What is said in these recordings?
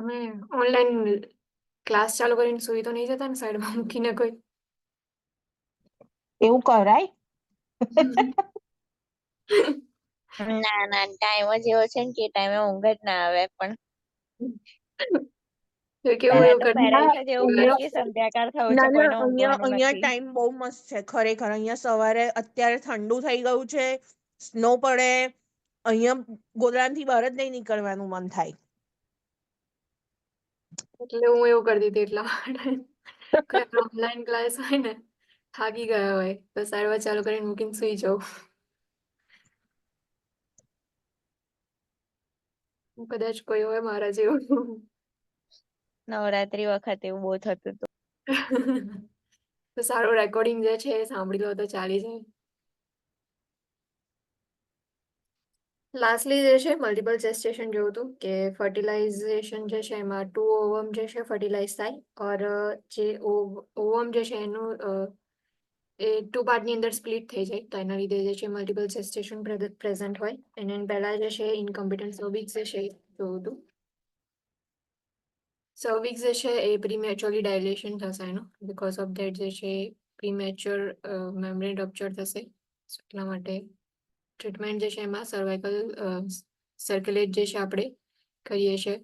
તમે online class ચાલુ કરીને સુઈ તો નહીં જતા ને સાઈડમાં મૂકીને કોઈ? એવું કરાય? ના ના, ટાઈમ જ એવો છે ને કે ટાઈમે ઊંઘ જ ના આવે. પણ તો કેવું પેલા એવું તો કરી પેરેન્ટ્સ જ એવું કહે કે સંધ્યાકાળ થયું છે, ના ના, કોઈને અહીંયા ઊંઘવાનું અહીંયા નથી. ટાઈમ બહુ મસ્ત છે ખરેખર. અહીંયા સવારે અત્યારે ઠંડુ થઈ ગયું છે, સ્નો પડે, અહીંયા ગોદડાથી બહાર જ નહીં નીકળવાનું મન થાય. એટલે હું એવું કરતી હતી એટલા માટે કોઈ ઓનલાઈન ક્લાસ હોય ને, થાકી ગયા હોય તો સારવાર ચાલુ કરીને મૂકીને સુઈ જાઉં. કદાચ કોઈ હોય મારા જેવું. નવરાત્રી વખતે એવું બહુ થતું હતું. તો સારું રેકોર્ડિંગ જે છે એ સાંભળી લો તો ચાલી જાય. લાસ્ટલી જે છે મલ્ટિપલ જેસ્ટેશન જોયું હતું કે ફર્ટિલાઇઝેશન જે છે એમાં 2 ઓવમ જે છે ફર્ટિલાઇઝ થાય, ઓર જે ઓવમ જે છે એનું એ 2 પાર્ટની અંદર સ્પ્લિટ થઈ જાય, તો એના લીધે જે છે મલ્ટિપલ જેસ્ટેશન પ્રેઝન્ટ હોય. અને પહેલા જે છે ઇનકોમ્પિટન્ટ સર્વિક્સ જે છે જોયું હતું. સર્વિક્સ જે છે એ પ્રીમેચ્યોરલી ડાયલેશન થશે એનું, બીકોઝ ઓફ ધેટ જે છે પ્રીમેચ્યોર મેમ્બ્રેન રપ્ચર થશે. એટલા માટે ટ્રીટમેન્ટ જે છે એમાં સર્વાઇકલ સર્ક્યુલેટ જે છે આપણે કરીએ છીએ.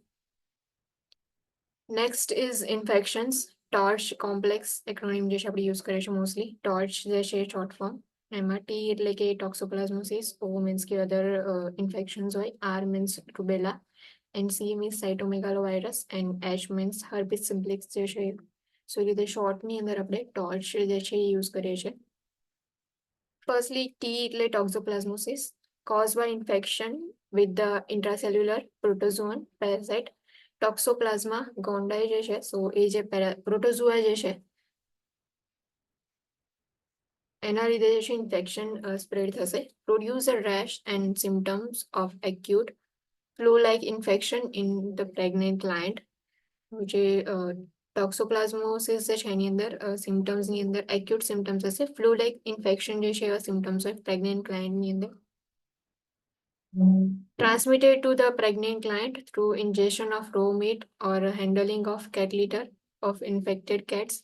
Next is infections. Torch complex acronym જે છે આપણે યુઝ કરીએ છીએ મોસ્ટલી. ટોર્ચ જે છે શોર્ટ ફોર્મ. એમાં ટી એટલે કે ટોક્સોપ્લાઝમોસિસ, ઓ મીન્સ કે અધર ઇન્ફેક્શન્સ હોય, R means rubella, and C means cytomegalovirus, and H means herpes simplex જે છે. સો એ રીતે શોર્ટની અંદર આપણે ટોર્ચ જે છે એ યુઝ કરીએ છીએ. ફર્સ્ટલી ટી એટલે ટોક્સોપ્લાઝમોસિસ caused by infection with the intracellular protozoan parasite toxoplasma gondii જે છે. સો એ જે પ્રોટોઝોઆ જે છે એના લીધે જે છે ઇન્ફેક્શન સ્પ્રેડ થશે. Produce a rash and symptoms of acute flu like infection in the pregnant client. જે ટોક્સોપ્લાઝમોસિસ જે છે એની અંદર સિમ્ટમ્સની અંદર એક્યુટ સિમ્ટમ્સ હશે. ફ્લુ લાઇક ઇન્ફેક્શન જે છે એવા સિમ્ટમ્સ હોય પ્રેગ્નેન્ટ ક્લાયન્ટની અંદર. Transmitted to the pregnant client through ingestion of raw meat or handling of cat litter of infected cats.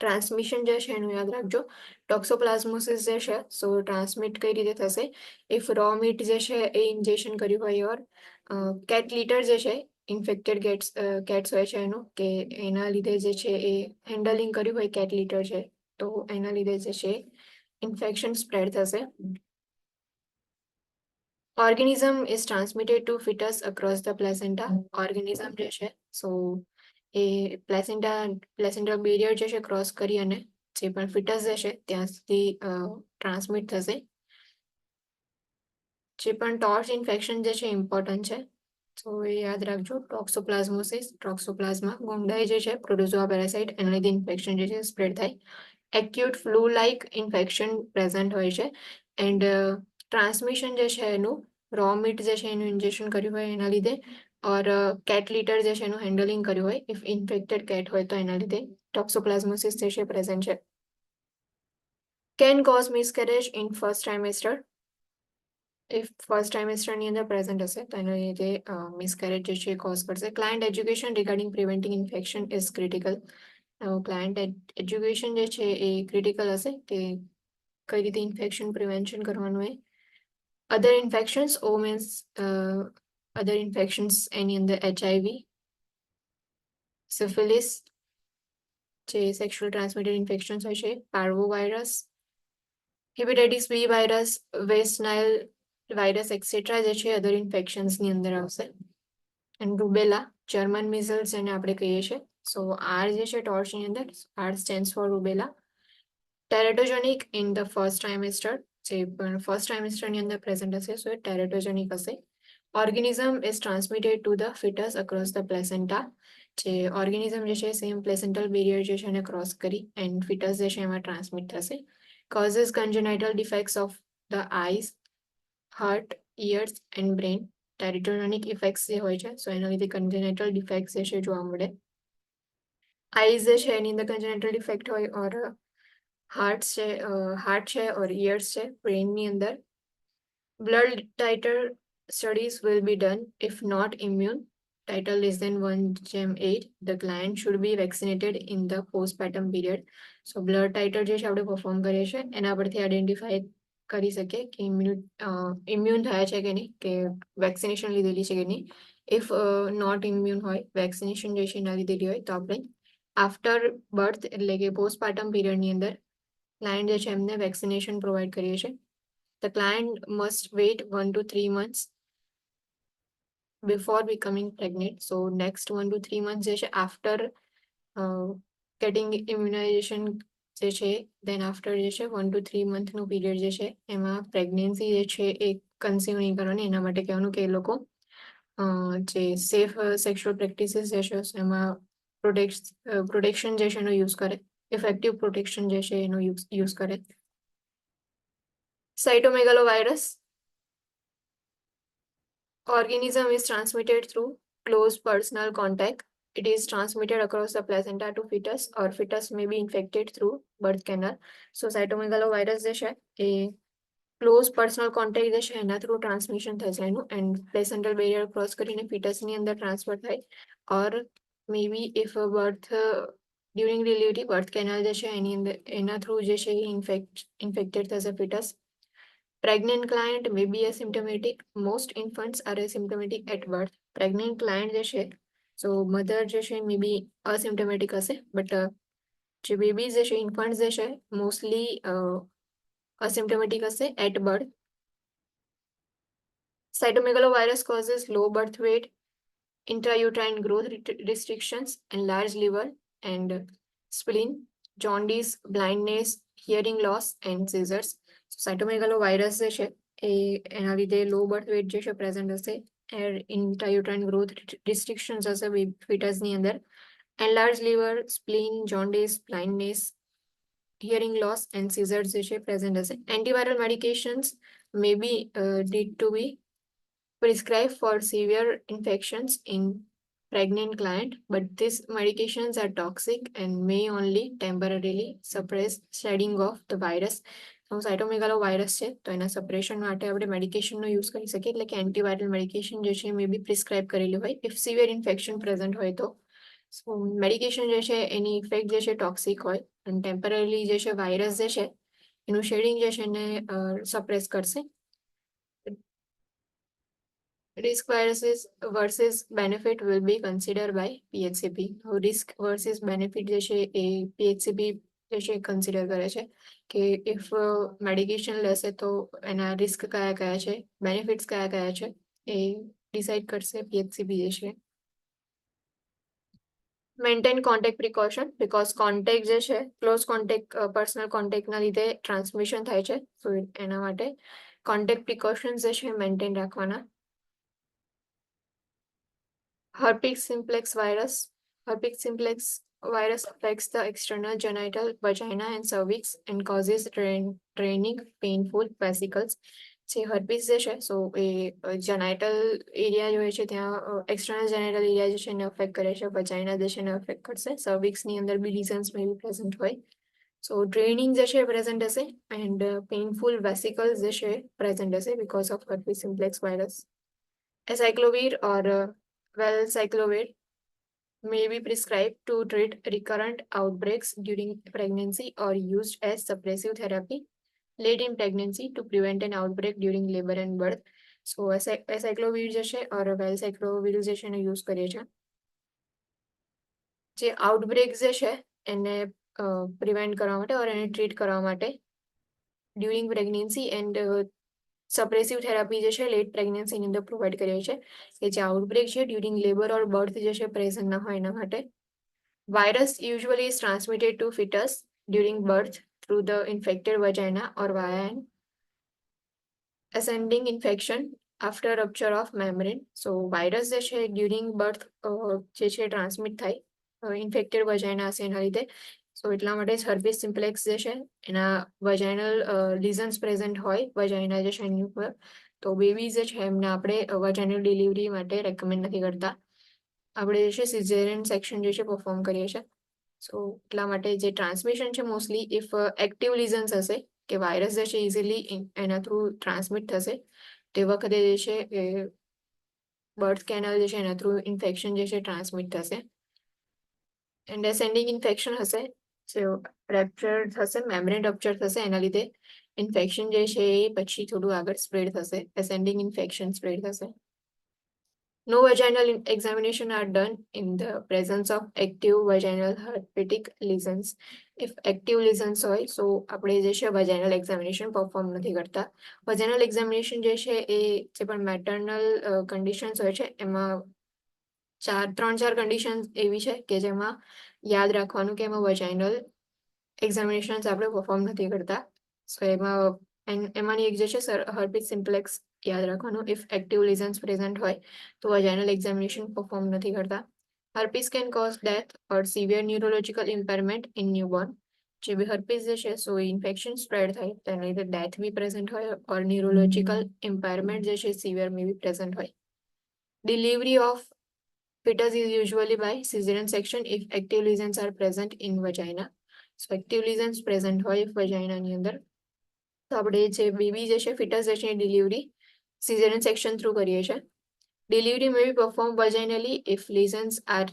Transmission જે છે એનું યાદ રાખજો. ટોક્સોપ્લાઝમોસિસ જે છે સો ટ્રાન્સમિટ કઈ રીતે થશે? ઇફ રો મીટ જે છે એ ઇન્જેક્શન કર્યું હોય, ઓર કેટ લીટર જે છે ઇન્ફેક્ટેડ કેટ્સ હોય છે એનું, કે એના લીધે જે છે એ હેન્ડલિંગ કર્યું હોય કેટ લીટર છે, તો એના લીધે જે છે ઇન્ફેક્શન સ્પ્રેડ થશે. Organism is transmitted to fetus across the placenta. Organism જે છે સો એ પ્લેસેન્ટા બેરિયર જે છે ક્રોસ કરી અને જે પણ ફિટસ જે છે ત્યાં સુધી ટ્રાન્સમિટ થશે. જે પણ ટોર્ચ ઇન્ફેક્શન જે છે ઇમ્પોર્ટન્ટ છે, તો એ યાદ રાખજો. ટોક્સોપ્લાઝમોસિસ, ટોક્સોપ્લાઝમા ગોંડાઈ જે છે પ્રોટોઝોઆ પેરાસાઇટ, એના લીધે ઇન્ફેક્શન જે છે સ્પ્રેડ થાય. Acute flu like infection present હોય છે. એન્ડ ટ્રાન્સમિશન જે છે એનું રો મીટ જે છે એનું ઇન્જેક્શન કર્યું હોય એના લીધે, ઓર કેટ લીટર જે છે એનું હેન્ડલિંગ કર્યું હોય ઇફ ઇન્ફેક્ટેડ કેટ હોય તો એના લીધે ટોક્સોપ્લાઝમોસિસ જે છે પ્રેઝન્ટ છે. Can cause miscarriage in first trimester. If first ટ્રાઇમેસ્ટરની અંદર પ્રેઝન્ટ હશે તો એના લીધે મિસકેરેજ જે છે કોઝ કરશે. Client education regarding preventing infection is critical. Client education જે છે એ ક્રિટિકલ હશે કે કઈ રીતે ઇન્ફેક્શન પ્રિવેન્શન કરવાનું હોય. Other infections, O means other infections એની અંદર HIV, સિફિલિસ જે સેક્સ્યુઅલ ટ્રાન્સમિટેડ ઇન્ફેક્શન્સ હોય છે, parvo virus, hepatitis B virus, west Nile virus etcetera જે છે અધર ઇન્ફેક્શન્સની અંદર આવશે. એન્ડ રૂબેલા, જર્મન મિઝલ્સ જેને આપણે કહીએ છીએ. સો આર જે છે ટોર્ચની અંદર, R stands for rubella. Teratogenic in the first trimester, જે પણ ફર્સ્ટ ટ્રાઇમેસ્ટરની અંદર પ્રેઝન્ટ હશે સો એ ટેરેટોજેનિક હશે. Organism is transmitted to the fetus across the placenta. જે ઓર્ગેનિઝમ જે છે સેમ પ્લેસેન્ટલ બેરિયર જે છે એને ક્રોસ કરી એન્ડ ફિટસ જે છે એમાં ટ્રાન્સમિટ થશે. Causes congenital defects of the eyes, heart, ears and brain. Teratogenic effects જે હોય છે સો એના લીધે કન્જેનાઇટલ ડિફેક્ટ્સ જે છે જોવા મળે. આઈઝ જે છે એની અંદર કન્જેનાઇટલ ડિફેક્ટ હોય, ઓર હાર્ટ છે ઓર ઇયર્સ છે બ્રેનની અંદર. Blood titre studies will be done if not immune. title less than 1/8, the client should be vaccinated in the postpartum period. So blood titer જે છે આપણે perform કરીએ છીએ એના પરથી identify કરી શકીએ કે immune થયા છે કે નહીં, કે વેક્સિનેશન લીધેલી છે કે નહીં. ઇફ નોટ ઇમ્યુન હોય, વેક્સિનેશન જે છે ના લીધેલી હોય, તો આપણે આફ્ટર બર્થ એટલે કે postpartum period ની અંદર ક્લાયન્ટ જે છે એમને વેક્સિનેશન પ્રોવાઈડ કરીએ છીએ. The client must wait 1 to 3 months before becoming pregnant. So next 1 to 3 months જે છે after getting immunization જે છે, then after જે છે 1 to 3 month નું period જે છે એમાં pregnancy જે છે એ કન્સીવ નહીં કરવાની. એના માટે કહેવાનું કે એ લોકો જે સેફ સેક્સ્યુઅલ પ્રેક્ટિસીસ જે છે એમાં પ્રોટેક્શન જે છે એનો યુઝ કરે, ઇફેક્ટિવ પ્રોટેક્શન જે છે એનો યુઝ કરે. Cytomegalovirus organism is transmitted through close personal contact. It is transmitted across the placenta to fetus, or fetus may be infected through birth canal. So cytomegalovirus જે છે એ ક્લોઝ પર્સનલ કોન્ટેક્ટ જે છે એના through transmission થશે એનું, and પ્લેસેન્ટલ barrier cross કરીને ફીટસની અંદર transfer થાય, or may be if birth during delivery birth canal જે છે એની અંદર એના થ્રુ જે છે ઇન્ફેક્ટેડ થશે foetus. Pregnant client may be asymptomatic. Most infants are asymptomatic at birth. Pregnant client જે છે, so mother જે છે મે બી asymptomatic હશે, but જે બેબીઝ જે છે, ઇન્ફન્ટ્સ જે છે મોસ્ટલી asymptomatic હશે at birth. Cytomegalovirus causes low birth weight, intrauterine growth restrictions, enlarged liver and spleen, jaundice, blindness, hearing loss and seizures. સાયટોમેગાલોવાયરસ જે છે એ એના લીધે લો બર્થ વેટ જે છે પ્રેઝન્ટ હશે, ઇન્ટ્રાયુટ્રાઇન ગ્રોથ રિસ્ટ્રિક્શન્સ હશે ફીટસની અંદર, enlarge liver, spleen, jaundice, blindness, hearing loss and seizures જે છે પ્રેઝન્ટ હશે. Antiviral medications may be need to be prescribed for severe infections in pregnant client, but these medications are toxic and may only temporarily suppress shedding of the virus. સાયટોમેગાલોવાયરસ છે તો એના suppression માટે આપણે મેડિકેશનનો use કરી શકીએ, એટલે કે એન્ટીવાયરલ મેડિકેશન જે છે મે બી પ્રિસ્ક્રાઇબ કરેલી હોય ઇફ સિવિયર ઇન્ફેક્શન પ્રેઝન્ટ હોય તો. સો મેડિકેશન જે છે એની ઇફેક્ટ જે છે ટોક્સિક હોય અને ટેમ્પરરી જે છે વાયરસ જે છે એનું શેડિંગ જે છે એને સપ્રેસ કરશે. Risk versus benefit will be considered by PHCP. Risk versus benefit જે છે એ PHCP જે છે કન્સિડર કરે છે કે ઇફ મેડિકેશન લેશે તો એના રિસ્ક કયા કયા છે, બેનિફિટ્સ કયા કયા છે એ ડિસાઇડ કરશે PHCP જે છે. Maintain contact precaution, because contact જે છે ક્લોઝ કોન્ટેક્ટ પર્સનલ કોન્ટેક્ટના લીધે ટ્રાન્સમિશન થાય છે, તો એના માટે કોન્ટેક્ટ પ્રિકોશન્સ જે છે મેન્ટેન રાખવાના. Herpes simplex virus. Herpes simplex virus affects the external genital vagina and cervix and causes draining, painful vesicles. જે હર્પીસ જે છે સો એ જેનાઇટલ એરિયા જે હોય છે ત્યાં એક્સટર્નલ જેનાઇટલ એરિયા જે છે એને અફેક્ટ કરે છે, વજાઇના જે છે એને અફેક્ટ કરશે, સર્વિક્સની અંદર બી રિઝન્સ મે બી પ્રેઝન્ટ હોય. સો ડ્રેનિંગ જે છે પ્રેઝન્ટ હશે એન્ડ પેઇનફુલ વેસિકલ્સ જે છે પ્રેઝન્ટ હશે because of herpes simplex virus. Acyclovir or Valcyclovir may be prescribed to treat recurrent outbreaks during pregnancy or used as suppressive therapy late in pregnancy to prevent an outbreak during labor and birth. So acyclovir જે છે or valcyclovir જે છે એને use કરીએ છીએ. જે આઉટબ્રેક જે છે એને પ્રિવેન્ટ કરવા માટે ઓર એને ટ્રીટ કરવા માટે ડ્યુરિંગ પ્રેગ્નન્સી એન્ડ સપ્રેસિવ થેરાપી જે છે લેટ પ્રેગ્નન્સીની અંદર પ્રોવાઈડ કરીએ છીએ કે જે આઉટબ્રેક છે ડ્યુરિંગ લેબર ઓર બર્થ જે છે પ્રેઝન્ટ ના હોય એના માટે. Virus usually is transmitted to fetus during birth through the infected vagina or via an ascending infection after rupture of membrane. So virus જે છે ડ્યુરિંગ બર્થ જે છે ટ્રાન્સમિટ થાય ઇન્ફેક્ટેડ વજાઇના હશે એના લીધે. સો એટલા માટે હર્પીસ સિમ્પ્લેક્સ જે છે એના વજાઇનલ લીઝન્સ પ્રેઝન્ટ હોય વજાઇના જે છે એની ઉપર, તો બેબીઝ જે છે એમને આપણે વજાઇનલ ડિલિવરી માટે રેકમેન્ડ નથી કરતા, આપણે જે છે સિઝેરિયન સેક્શન જે છે પરફોર્મ કરીએ છીએ. સો એટલા માટે જે ટ્રાન્સમિશન છે મોસ્ટલી ઇફ એક્ટિવ લીઝન્સ હશે કે વાયરસ જે છે ઇઝીલી એના થ્રુ ટ્રાન્સમિટ થશે તે વખતે જે છે એ બર્થ કેનાલ જે છે એના થ્રુ ઇન્ફેક્શન જે છે ટ્રાન્સમિટ થશે. એન્ડ એસેન્ડિંગ ઇન્ફેક્શન હશે, સો રેપ્ચર થશે, મેમ્બ્રેન રપ્ચર થશે, એના લીધે ઇન્ફેક્શન જે છે એ પછી થોડું આગળ સ્પ્રેડ થશે, એસેન્ડિંગ ઇન્ફેક્શન સ્પ્રેડ થશે. No vaginal examination are done in the presence of active vaginal herpetic lesions. If active lesions હોય so આપણે જે છે vaginal examination perform નથી કરતા. Vaginal examination જે છે એ જે પણ maternal conditions હોય છે એમાં 3-4 conditions એવી છે કે જેમાં યાદ રાખવાનું કે એમાં vaginal examinations આપણે perform નથી કરતા. સો એમાંની એક જે છે herpes simplex યાદ રાખવાનું. If active lesions present હોય તો vaginal examination perform નથી કરતા. Herpes can cause death or severe neurological impairment in newborn. જે બી herpes જે છે સો ઇન્ફેક્શન સ્પ્રેડ થાય તેના લીધે ડેથ બી પ્રેઝન્ટ હોય ઓર ન્યુરોલોજીકલ ઇમ્પાયરમેન્ટ જે છે સિવિયર મે બી પ્રેઝન્ટ હોય. Delivery of fetus is usually by cesarean section if active lesions are present in vagina. So active lesions present હોય vagina ની અંદર તો આપણે જે બેબી જે છે fetus જે છે ડિલિવરી cesarean section થ્રુ કરીએ છીએ. Delivery may be performed vaginally if lesions are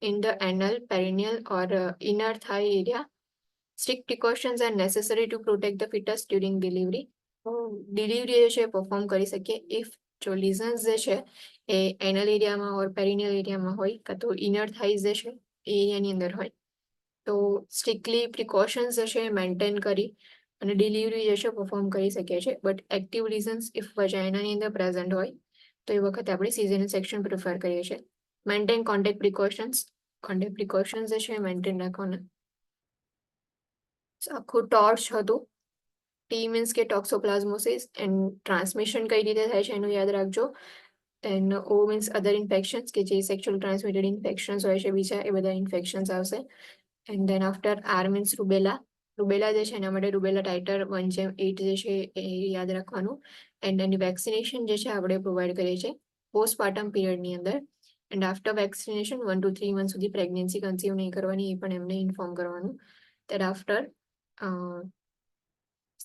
in the anal, perineal or inner thigh area. Strict precautions are necessary to protect the fetus during delivery. Delivery જે છે perform કરી શકીએ if જો lesions જે છે એ anal એરિયામાં or perineal એરિયામાં હોય કાં તો inner thighs જે છે એ એરિયાની અંદર હોય તો સ્ટ્રિક્ટલી પ્રિકોશન્સ જે છે મેન્ટેન કરી અને ડિલિવરી જે છે પરફોર્મ કરી શકીએ છીએ. બટ એક્ટિવ લીઝન્સ ઇફ વજાઇનાની અંદર પ્રેઝન્ટ હોય તો એ વખતે આપણે સિઝેરિયન સેક્શન પ્રિફર કરીએ છીએ. મેન્ટેન કોન્ટેક્ટ પ્રિકોશન્સ જે છે મેન્ટેન રાખવાના. આખું ટોર્ચ હતું. ટી મીન્સ કે ટોક્સોપ્લાઝમોસિસ એન્ડ ટ્રાન્સમિશન કઈ રીતે થાય છે એનું યાદ રાખજો. And O means other infections કે જે સેક્સ્યુઅલ ટ્રાન્સમિટેડ ઇન્ફેક્શન્સ હોય છે બીજા એ બધા ઇન્ફેક્શન્સ આવશે. And then after R means rubella. Rubella જે છે એના માટે રૂબેલા ટાઇટર 1:8 જે છે એ યાદ રાખવાનું. એન્ડ એની વેક્સિનેશન જે છે આપણે પ્રોવાઈડ કરીએ છીએ પોસ્ટપાર્ટમ પીરિયડની અંદર. And after vaccination 1 to 3 month સુધી પ્રેગ્નન્સી કન્સીવ નહીં કરવાની એ પણ એમને ઇન્ફોર્મ કરવાનું. દેન આફ્ટર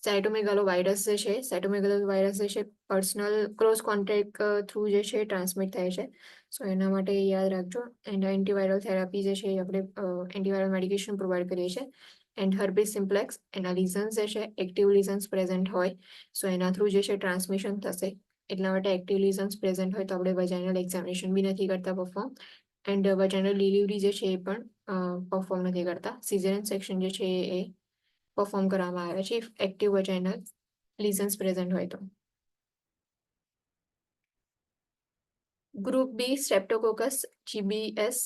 સાયટોમેગાલો વાયરસ જે છે પર્સનલ ક્લોઝ કોન્ટેક્ટ થ્રુ જે છે ટ્રાન્સમિટ થાય છે. સો એના માટે યાદ રાખજો. એન્ડ એન્ટીવાયરલ થેરાપી જે છે એ આપણે એન્ટીવાયરલ મેડિકેશન પ્રોવાઈડ કરીએ છીએ. એન્ડ હર્પીસ સિમ્પ્લેક્સ એના લીઝન્સ જે છે એક્ટિવ લીઝન્સ પ્રેઝન્ટ હોય સો એના થ્રુ જે છે ટ્રાન્સમિશન થશે. એટલા માટે એક્ટિવ લીઝન્સ પ્રેઝન્ટ હોય તો આપણે વજાઇનલ એક્ઝામિનેશન બી નથી કરતા પરફોર્મ. એન્ડ વજાઇનલ ડિલિવરી જે છે એ પણ પરફોર્મ નથી કરતા. સિઝેરિયન સેક્શન જે છે એ પરફોર્મ કરવામાં આવે છે એક્ટિવ વજાઇનલ લીઝન્સ પ્રેઝન્ટ હોય તો. Group B Streptococcus GBS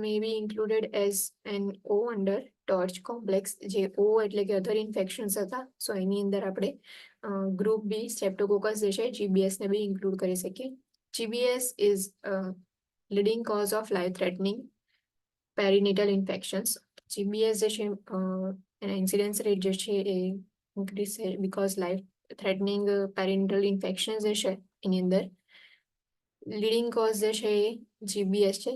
may be included as an O under torch complex. જે O એટલે કે અધર ઇન્ફેક્શન્સ હતા સો એની અંદર આપણે ગ્રુપ બી સ્ટ્રેપ્ટોકોકસ જે છે GBS ને બી ઇન્ક્લુડ કરી શકીએ. GBS is leading cause of life threatening perinatal infections. GBS જે છે એના ઇન્સિડન્સ રેટ જે છે એ ઇન્ક્રીઝ છે because life threatening parental infection જે છે એની અંદર લીડિંગ કોઝ જે છે એ GBS છે.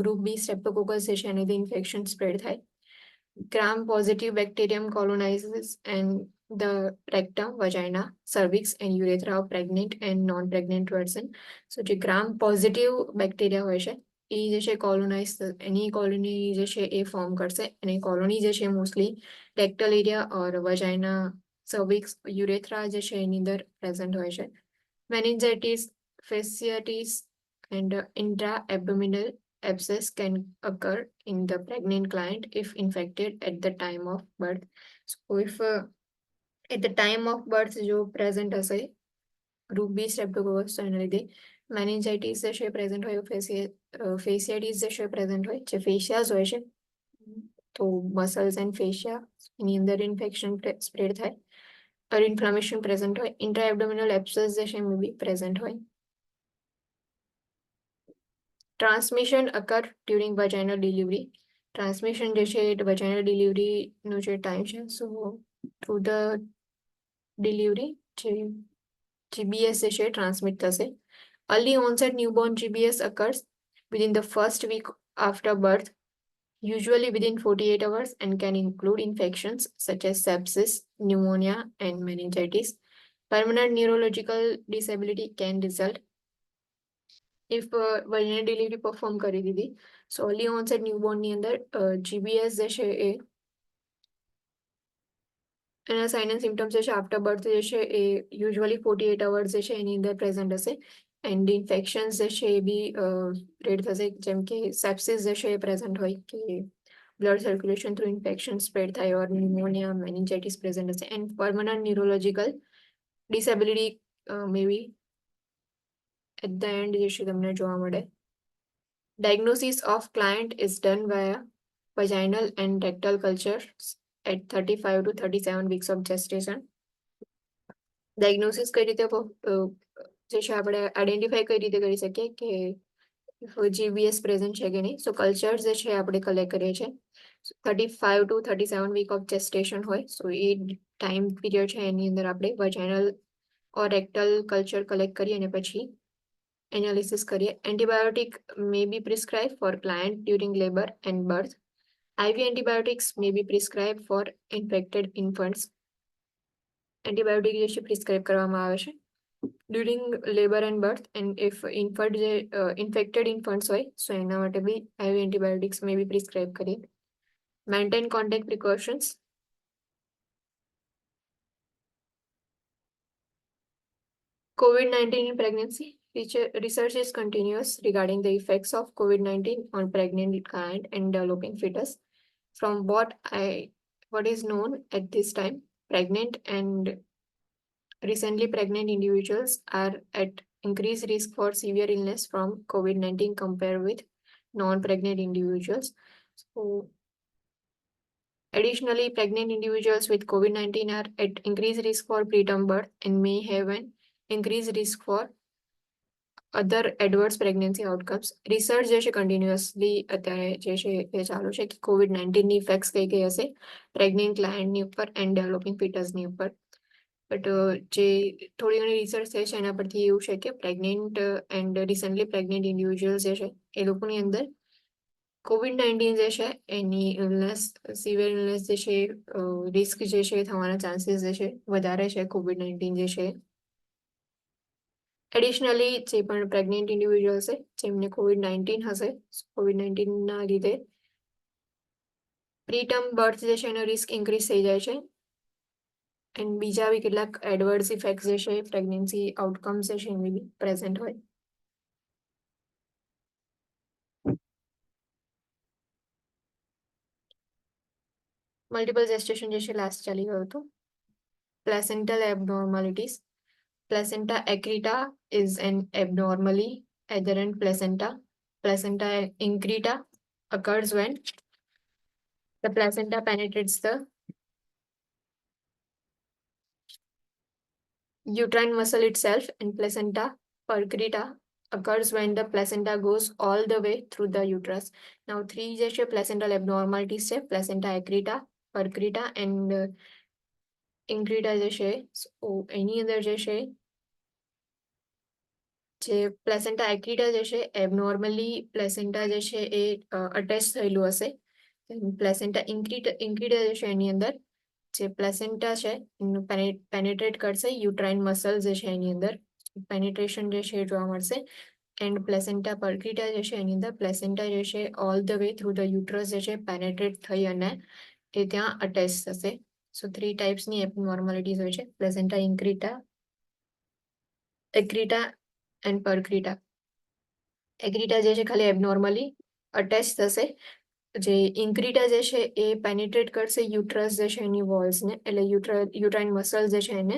ગ્રુપ બી સ્ટ્રેપ્ટોકોકસ જે છે એની લીધે ઇન્ફેક્શન સ્પ્રેડ થાય. Gram positive bacterium colonises and the rectum, vagina, cervix and urethra of pregnant and non pregnant person. So જે ગ્રામ પોઝિટિવ બેક્ટેરિયા હોય છે એ જે છે કોલોનાઇઝ એની કોલોની જે છે એ ફોર્મ કરશે અને કોલોની જે છે મોસ્ટલી રેક્ટલ એરિયા ઓર વજાઇના, સર્વિક્સ, યુરેથ્રા જે છે એની અંદર પ્રેઝન્ટ હોય છે. Meningitis, fasciitis and intra-abdominal abscess can occur in the pregnant client if infected at the time of birth. So if at the time of birth जो present હશે group B સ્ટ્રેપ્ટોકોકસ એના લીધે મેનિન્જાઇટિસ જે છે પ્રેઝન્ટ હોય, ફેસિયાઇટિસ જે છે પ્રેઝન્ટ હોય, જે ફેશિયાસ હોય છે તો મસલ્સ એન્ડ ફેશિયા એની અંદર ઇન્ફેક્શન સ્પ્રેડ થાય or inflammation present હોય. intra-abdominal abscess જે છે એ બી પ્રેઝન્ટ હોય. Transmission occur during vaginal delivery. Transmission જે છે એ vaginal delivery નો જે ટાઈમ છે સો થ્રુ ધ ડિલિવરી જે GBS જે છે ટ્રાન્સમિટ થશે. Early onset newborn GBS occurs within the first week after birth, usually within 48 hours and can include infections such as sepsis, pneumonia and meningitis. Permanent neurological disability can result. If vaginal delivery perform કરી દીધી સો early onset ન્યૂબોર્નની અંદર GBS જે છે એ એના sign and symptoms જે છે after birth જે છે એ યુઝ્યુઅલી 48 અવર્સ જે છે એની અંદર પ્રેઝન્ટ હશે એન્ડ ઇન્ફેક્શન્સ જે છે એ બી રેડ થશે જેમ કે સેપ્સિસ જે છે એ પ્રેઝન્ટ હોય કે blood circulation through infection spread થાય ઓર ન્યુમોનિયા મેનિન્જાઇટિસ પ્રેઝન્ટ હશે and permanent neurological disability may be at the end જે છે તમને જોવા મળે diagnosis of client is done via vaginal and rectal cultures at 35 to 37 weeks of gestation. Diagnosis કઈ રીતે જે છે આપણે આઈડેન્ટિફાઈ કઈ રીતે કરી શકીએ કે GBS પ્રેઝન્ટ છે કે નહીં સો કલ્ચર્સ જે છે આપણે કલેક્ટ કરીએ છીએ 35 to 37 વીક ઓફ જેસ્ટેશન હોય સો એ ટાઈમ પીરિયડ છે એની અંદર આપણે વજાઇનલ ઓર રેક્ટલ કલ્ચર કલેક્ટ કરીએ અને પછી analysis કરીએ antibiotic may be prescribed for client during labor and birth IV antibiotics may be prescribed for infected infants antibiotic જે છે પ્રિસ્ક્રાઇબ કરવામાં આવે છે during labor and birth and if infant જે infected infants હોય so એના માટે બી IV antibiotics may be prescribed કરીએ maintain contact precautions COVID-19 in pregnancy. Research is continuous regarding the effects of COVID-19 on pregnant client and developing fetus. From what is known at this time, pregnant and recently pregnant individuals are at increased risk for severe illness from COVID-19 compared with non-pregnant individuals. So, additionally, pregnant individuals with COVID-19 are at increased risk for preterm birth and may have an increased risk for other adverse pregnancy outcomes. Research જે છે continuously અત્યારે જે છે એ ચાલુ છે કે COVID-19 ની effects કઈ કઈ હશે પ્રેગ્નેન્ટ ક્લાયન્ટની ઉપર એન્ડ ડેવલપિંગ ફીટસની ઉપર બટ જે થોડી ઘણી રિસર્ચ થઈ છે એના પરથી એવું છે કે pregnant and recently pregnant individuals જે છે એ લોકોની અંદર COVID-19 જે છે એની ઇલનેસ સિવિયર ઇલનેસ જે છે રિસ્ક જે છે થવાના ચાન્સીસ જે છે વધારે છે COVID-19 જે છે એડિશનલી જે પણ પ્રેગ્નેન્ટ ઇન્ડિવિજ્યુઅલ્સ છે જેમને COVID-19 હશે COVID-19 ના લીધે પ્રીટર્મ બર્થ જે છે એનો રિસ્ક ઇન્ક્રીઝ થઈ જાય છે એન્ડ બીજા બી કેટલાક એડવર્સ ઇફેક્ટ્સ જે છે પ્રેગ્નન્સી આઉટકમ્સ જે છે એની બી પ્રેઝન્ટ હોય મલ્ટિપલ જેસ્ટેશન જે છે લાસ્ટ ચાલી ગયું હતું પ્લેસેન્ટલ એબનોર્માલિટીઝ Placenta accreta is an abnormally adherent placenta. Placenta increta occurs when the placenta penetrates the uterine muscle itself, and placenta percreta occurs when the placenta goes all the way through the uterus. Now, three જે છે placental abnormalities છે placenta accreta, percreta and increta જે છે so એની અંદર જે છે જે placenta એક્રીટા જે છે એબનોર્મલી પ્લેસેન્ટા જે છે એ અટેચ થયેલું હશે પ્લેસેન્ટા ઇન્ક્રીટા જે છે એની અંદર જે પ્લેસેન્ટા છે એનું પેનેટ્રેટ કરશે યુટ્રાઇન મસલ જે છે એની અંદર પેનેટ્રેશન જે છે એ જોવા મળશે એન્ડ પ્લેસેન્ટા પર્ક્રીટા જે છે એની અંદર પ્લેસેન્ટા જે છે all the way through the uterus જે છે પેનેટ્રેટ થઈ અને એ ત્યાં અટેચ થશે સો 3 ટાઈપ્સની એબનોર્માલિટીઝ હોય છે પ્લેસેન્ટા ઇન્ક્રીટા એક્રીટા એન્ડ પરક્રીટા એક્રીટા જે છે ખાલી એબનોર્મલી અટેચ થશે જે ઇન્ક્રીટા જે છે એ પેનિટ્રેટ કરશે યુટ્રસ જે છે એની વોલ્સને એટલે યુટ્રાઇન મસલ જે છે એને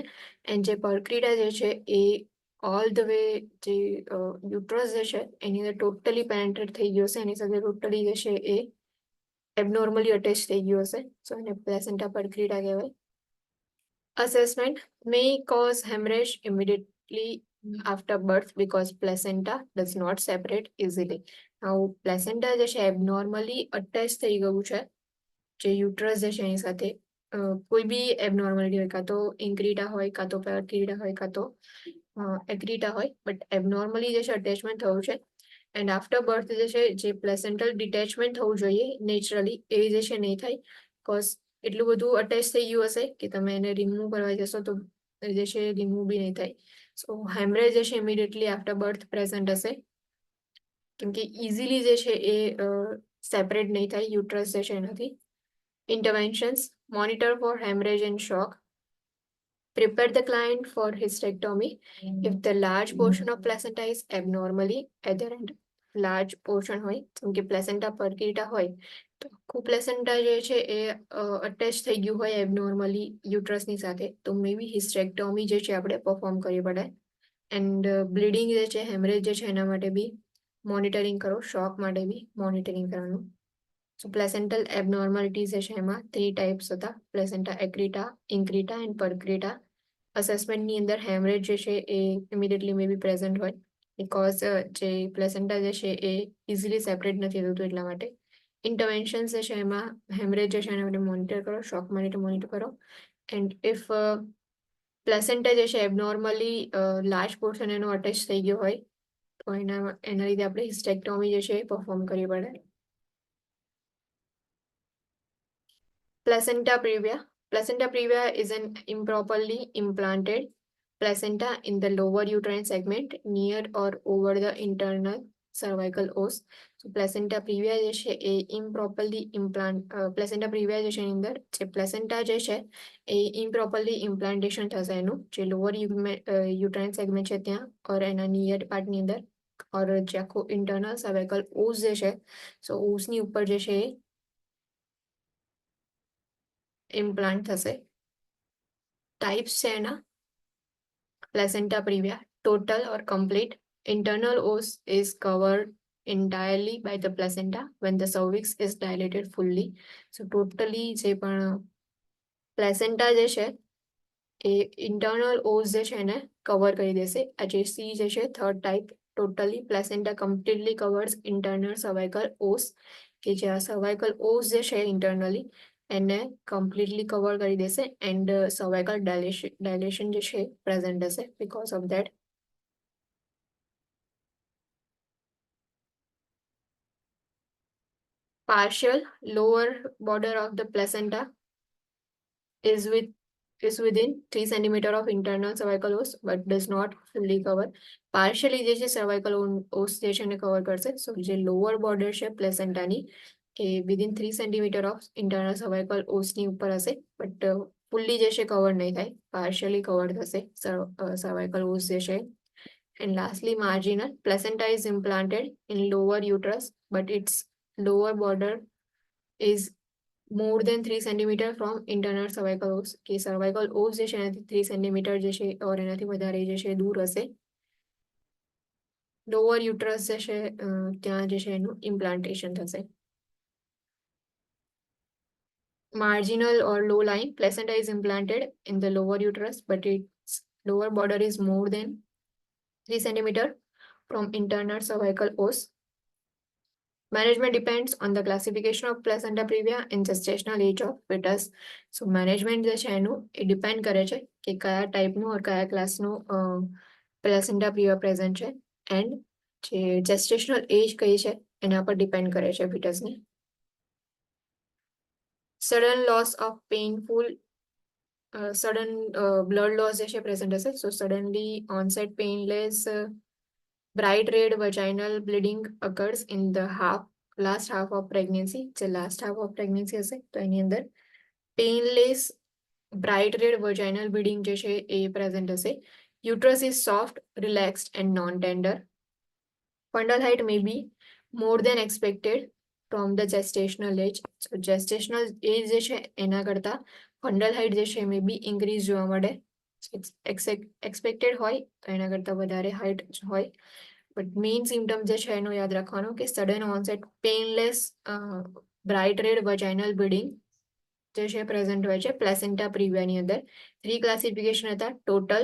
એન્ડ જે પરક્રીટા જે છે એ ઓલ ધ વે જે યુટ્રસ જે છે એની અંદર ટોટલી પેનિટ્રેટ થઈ ગયું હશે એની સાથે ટોટલી જે છે એ એબનોર્મલી અટેચ થઈ ગયું હશે સો એને પ્લેસેન્ટા પરક્રીટા કહેવાય assessment may cause hemorrhage immediately after birth because placenta does not separate easily. Now, placenta જે છે abnormally attach થઈ ગયું છે જે યુટ્રસ જે છે એની સાથે કોઈ બી એબનોર્માલિટી હોય કાં તો ઇન્ક્રીટા હોય કાં તો પરક્રીટા હોય કાં તો એક્રીટા હોય બટ એબનોર્મલી જે છે અટેચમેન્ટ થયું છે એન્ડ આફ્ટર બર્થ જે છે જે પ્લેસેન્ટલ ડિટેચમેન્ટ થવું જોઈએ નેચરલી એ જે છે નહીં થાય કોઝ એટલું બધું અટેચ થઈ ગયું હશે કે તમે એને રિમૂવ કરવા જશો તો જે છે રિમૂવ બી નહીં થાય સો હેમરેજ જે છે ઇમિડિયેટલી આફ્ટર બર્થ પ્રેઝન્ટ હશે કેમ કે ઇઝીલી જે છે એ સેપરેટ નહીં થાય યુટ્રસ જે છે એનાથી. Interventions: monitor for haemorrhage and shock. Prepare the client for hysterectomy if the large portion of placenta is abnormally adherent. Large portion હોય જેમ કે પ્લેસેન્ટા પરકીટા હોય તો આખું પ્લેસેન્ટા જે છે એ અટેચ થઈ ગયું હોય એબનોર્મલી યુટ્રસની સાથે તો મે બી હિસ્ટેરેક્ટોમી જે છે આપણે પરફોર્મ કરવી પડે. એન્ડ બ્લીડિંગ જે છે હેમરેજ જે છે એના માટે બી મોનિટરિંગ કરો, શોક માટે બી મોનિટરિંગ કરવાનું. સો પ્લેસેન્ટલ એબનોર્માલિટીઝ જે છે એમાં 3 ટાઈપ્સ હતા: પ્લેસેન્ટા એક્રીટા, ઇન્ક્રીટા એન્ડ પરક્રીટા. અસેસમેન્ટની અંદર હેમરેજ જે છે એ ઇમિડિયેટલી મે બી પ્રેઝન્ટ હોય બિકોઝ જે પ્લેસેન્ટા જે છે એ ઇઝીલી સેપરેટ નથી થતું એટલા માટે. ઇન્ટરવેન્શન્સ જે છે એમાં હેમરેજ જે છે એના માટે મોનિટર કરો, શોક માટે મોનિટર કરો. એન્ડ ઇફ પ્લેસેન્ટા જે છે એબનોર્મલી લાર્જ પોર્શન એનો અટેચ થઈ ગયો હોય તો એના લીધે આપણે હિસ્ટેક્ટોમી જે છે એ પરફોર્મ કરવી પડે. Placenta previa. Placenta previa is an improperly implanted placenta in the lower uterine segment near or over the internal cervical os. So placenta previa જે છે એ improperly placenta previa જે છે એની અંદર જે placenta જે છે એ improperly implantation થશે એનું જે lower uterine segment છે ત્યાં or એના near part ની અંદર or જે આખું internal cervical os જે છે so os ની ઉપર જે છે એ ઇમ્પ્લાન્ટ થશે. ટાઈપ્સ છે એના placenta previa: total or complete. Internal os is covered entirely by the placenta when the cervix is dilated fully. So totally જે પણ પ્લેસેન્ટા જે છે એ ઇન્ટરનલ os જે છે એને કવર કરી દેશે. આ જે સી જે છે third type, totally placenta completely covers internal cervical os કે જે આ સર્વાઇકલ ઓસ જે છે ઇન્ટરનલી એને કમ્પ્લીટલી કવર કરી દેશે એન્ડ સર્વાઇકલ ડાયલેશન જે છે પ્રેઝન્ટ હશે because of that. Partial lower border of the placenta is within 3 centimeter of internal cervical os but does not fully cover. Partially જે છે cervical os જે છે એને કવર કરશે. સો જે લોઅર બોર્ડર છે પ્લેસેન્ટાની એ within 3 centimeter of internal cervical os ની ઉપર હશે બટ ફુલ્લી જે છે કવર નહીં થાય, પાર્શિયલી કવર થશે cervical os જે છે. And lastly, marginal. Placenta is implanted in lower uterus but its lower border is more than 3 centimeter from internal cervical os કે cervical os જે છે એનાથી 3 centimeter જે છે or એનાથી વધારે જે છે દૂર હશે. લોઅર યુટરસ જે છે ત્યાં જે છે એનું ઇમ્પ્લાન્ટેશન થશે. Marginal or low lying. Placenta is implanted in the lower uterus but its lower border is more than 3 centimeter from internal cervical os. Management depends on the classification of placenta previa and gestational age of fetus. So management જે છે એનું એ depend કરે છે કે કયા ટાઈપનું or કયા ક્લાસનું placenta previa present છે એન્ડ જે gestational age કઈ છે એના પર ડિપેન્ડ કરે છે ફિટસની. Sudden loss of painful sudden blood loss જે છે પ્રેઝન્ટ હશે. So suddenly onset painless bright red vaginal bleeding occurs in the last half of pregnancy. જે last half of pregnancy હશે તો એની અંદર painless bright red vaginal bleeding જે છે એ present હશે. Uterus is soft, relaxed and non-tender. Fundal height may be more than expected from the gestational age. So gestational age જે છે એના કરતા fundal height જે છે may be increase જોવા મળે. expected હોય તો એના કરતા વધારે height હોય. બટ મેઇન સિમ્ટમ જે છે એનું યાદ રાખવાનું કે sudden onset painless bright red vaginal bleeding જે છે પ્રેઝન્ટ હોય છે પ્લેસેન્ટા પ્રિવિયાની અંદર. 3 ક્લાસિફિકેશન હતા: ટોટલ,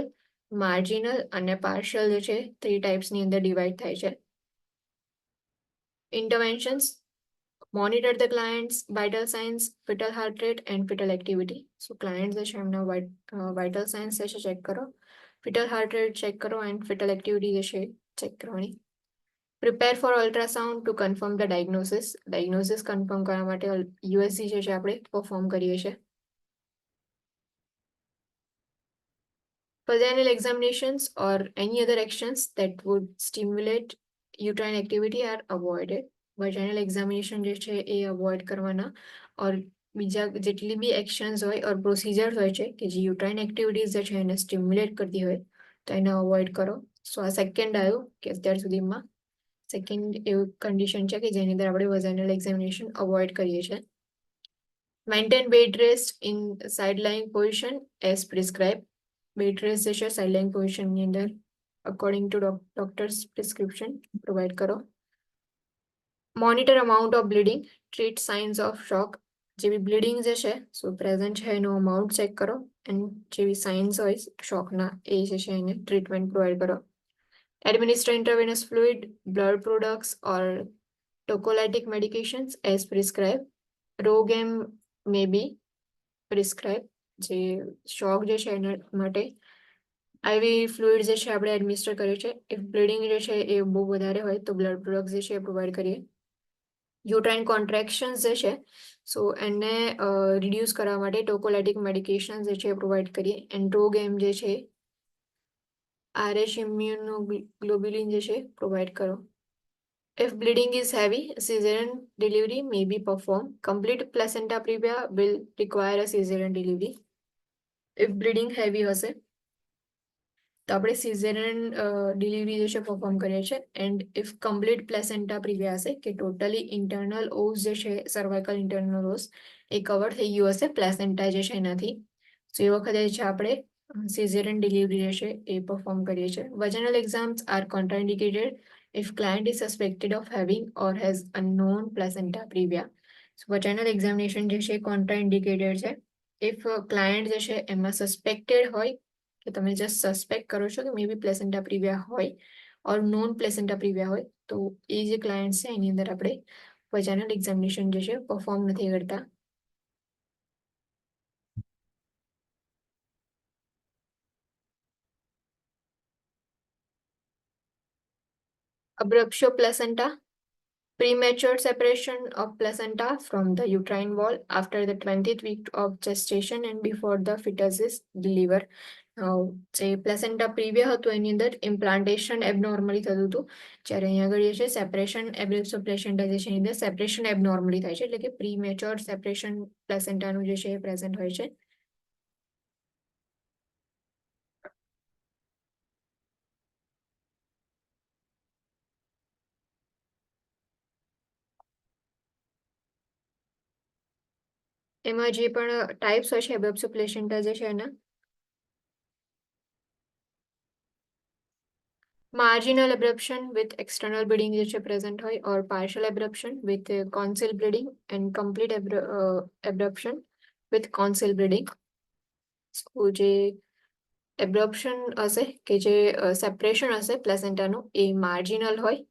માર્જિનલ અને પાર્શિયલ જે છે 3 ટાઈપ્સની અંદર ડિવાઈડ થાય છે. Interventions: monitor the client's vital signs, fetal heart rate and fetal activity. So client જે છે એમના વાઇટલ સાઇન્સ જે છે ચેક કરો, ફિટલ હાર્ટ રેટ ચેક કરો એન્ડ ફિટલ એક્ટિવિટી જે છે ચેક કરવાની. Prepare for ultrasound to confirm the diagnosis confirm કરવા માટે યુએસજી જે છે આપણે પરફોર્મ કરીએ છીએ. Vaginal examinations or any other actions that would stimulate uterine activity are avoided. Vaginal examination જે છે એ અવોઇડ કરવાના. ઓર બીજા જેટલી બી એક્શન્સ હોય ઓર પ્રોસિજર્સ હોય છે કે જે યુટ્રાઇન એક્ટિવિટીઝ જે છે એને સ્ટિમ્યુલેટ કરતી હોય તો એને અવોઇડ કરો. સો આ સેકન્ડ આવ્યું કે અત્યાર સુધીમાં સેકન્ડ એવું કન્ડિશન છે કે જેની અંદર આપણે વજાઇનલ એક્ઝામિનેશન અવોઇડ કરીએ છીએ. Maintain bed rest in sideline position as prescribe. Bed rest જે છે સાઇડલાઇન પોઝિશનની અંદર according to doctor's prescription provide કરો. Monitor amount of bleeding, treat signs of shock. જેવી બ્લીડિંગ જે છે સો પ્રેઝન્ટ છે એનો અમાઉન્ટ ચેક કરો એન્ડ જેવી સાઇન્સ હોય શોકના એ જે છે એને ટ્રીટમેન્ટ પ્રોવાઈડ કરો. Administer intravenous fluid, blood products or tocolytic medications as prescribed. ROGAM may be prescribed. જે શોક જે છે એના માટે આઈવી ફ્લુઇડ જે છે આપણે એડમિનિસ્ટર કરીએ છીએ. ઇફ બ્લીડિંગ જે છે એ બહુ વધારે હોય તો બ્લડ પ્રોડક્ટ્સ જે છે એ પ્રોવાઈડ કરીએ. યુટ્રાઇન કોન્ટ્રેક્શન્સ જે છે સો એને રિડ્યુસ કરવા માટે ટોકોલાઇટિક મેડિકેશન જે છે એ પ્રોવાઈડ કરીએ. એન્ડ ROGAM જે છે RH immunoglobulin જે છે પ્રોવાઈડ કરો. If bleeding is heavy, cesarean delivery may be performed. Complete placenta previa will require a cesarean delivery. If bleeding heavy હશે તો આપણે સિઝેરિયન ડિલિવરી જે છે પરફોર્મ કરીએ છીએ. એન્ડ ઇફ કમ્પ્લીટ પ્લેસેન્ટા પ્રિવિયા હશે કે ટોટલી ઇન્ટરનલ ઓસ જે છે સર્વાઇકલ ઇન્ટરનલ ઓસ એ કવર થઈ ગયું હશે પ્લેસેન્ટા જે છે એનાથી, તો એ વખતે જે છે આપણે સિઝેરિયન ડિલિવરી જે છે એ પરફોર્મ કરીએ છીએ. Vaginal exams are contraindicated if client is suspected of having or has unknown placenta previa. So vaginal examination જે છે contraindicated છે. If client જે છે એમાં suspected હોય કે તમે જસ્ટ સસ્પેક્ટ કરો છો કે મે બી પ્લેસેન્ટા પ્રિવિયા હોય ઓર નોન પ્લેસેન્ટા પ્રિવિયા હોય તો એ જે ક્લાયન્ટ છે એની અંદર આપણે વજાઇનલ એક્ઝામિનેશન જે છે પરફોર્મ નથી કરતા. Abruptio placenta, premature separation of placenta from the uterine wall after the 20th week of gestation and before the fetus is delivered. જે પ્લેસેન્ટા પ્રિવિયા હતું એની અંદર ઇમ્પ્લાન્ટેશન એબનોર્મલી થતું હતું, જ્યારે અહીંયા આગળ જે છે સેપરેશન એબ્રેપ્સો પ્લેસેન્ટા જે છે એની અંદર સેપરેશન એબનોર્મલી થાય છે, એટલે કે પ્રીમેચ્યોર સેપરેશન પ્લેસેન્ટાનું જે છે એ પ્રેઝન્ટ હોય છે. એમાં જે પણ ટાઈપ્સ હોય છે એબ્રેપ્સો પ્લેસેન્ટા જે છે એના marginal abruption with external bleeding જે છે present હોય or partial abruption with conceal bleeding and complete abruption with conceal bleeding. So જે abruption હશે કે જે સેપરેશન હશે પ્લેસેન્ટાનું એ માર્જિનલ હોય,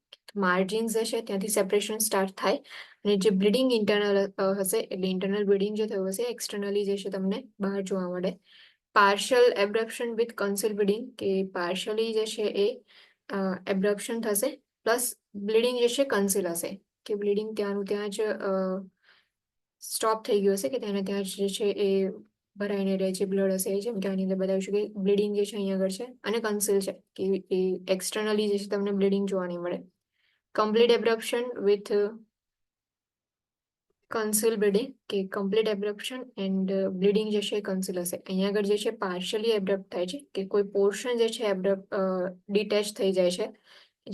માર્જિન્સ જે છે ત્યાંથી સેપરેશન સ્ટાર્ટ થાય અને જે બ્લીડિંગ ઇન્ટરનલ હશે એટલે ઇન્ટરનલ બ્લીડિંગ જે થયું હશે એક્સટર્નલી જે છે તમને બહાર જોવા મળે. પાર્શિયલ એબ્રપ્શન વિથ કન્સીલ બ્લીડિંગ કે પાર્શિયલી જે છે એ એબ્રપ્શન થશે પ્લસ બ્લીડિંગ જે છે કન્સીલ હશે કે બ્લીડિંગ ત્યાંનું ત્યાં જ સ્ટોપ થઈ ગયું હશે કે ત્યાં જ જે છે એ ભરાઈને રહે છે બ્લડ હશે, જેમ કે આની અંદર બતાવ્યું છે કે બ્લીડિંગ જે છે અહીંયા આગળ છે અને કન્સીલ છે કે એ એક્સટર્નલી જે છે તમને બ્લીડિંગ જોવા નહીં મળે. કમ્પ્લીટ એબ્રપ્શન વિથ કન્સીલ બ્લીડિંગ કે કમ્પ્લીટ એબ્રપ્શન એન્ડ બ્લીડિંગ જે છે કન્સીલ હશે. અહીંયા આગળ જે છે પાર્શિયલી એબ્રપ્ટ થાય છે કે કોઈ પોર્શન જે છે એબ્રપ્ટ ડિટેચ થઈ જાય છે,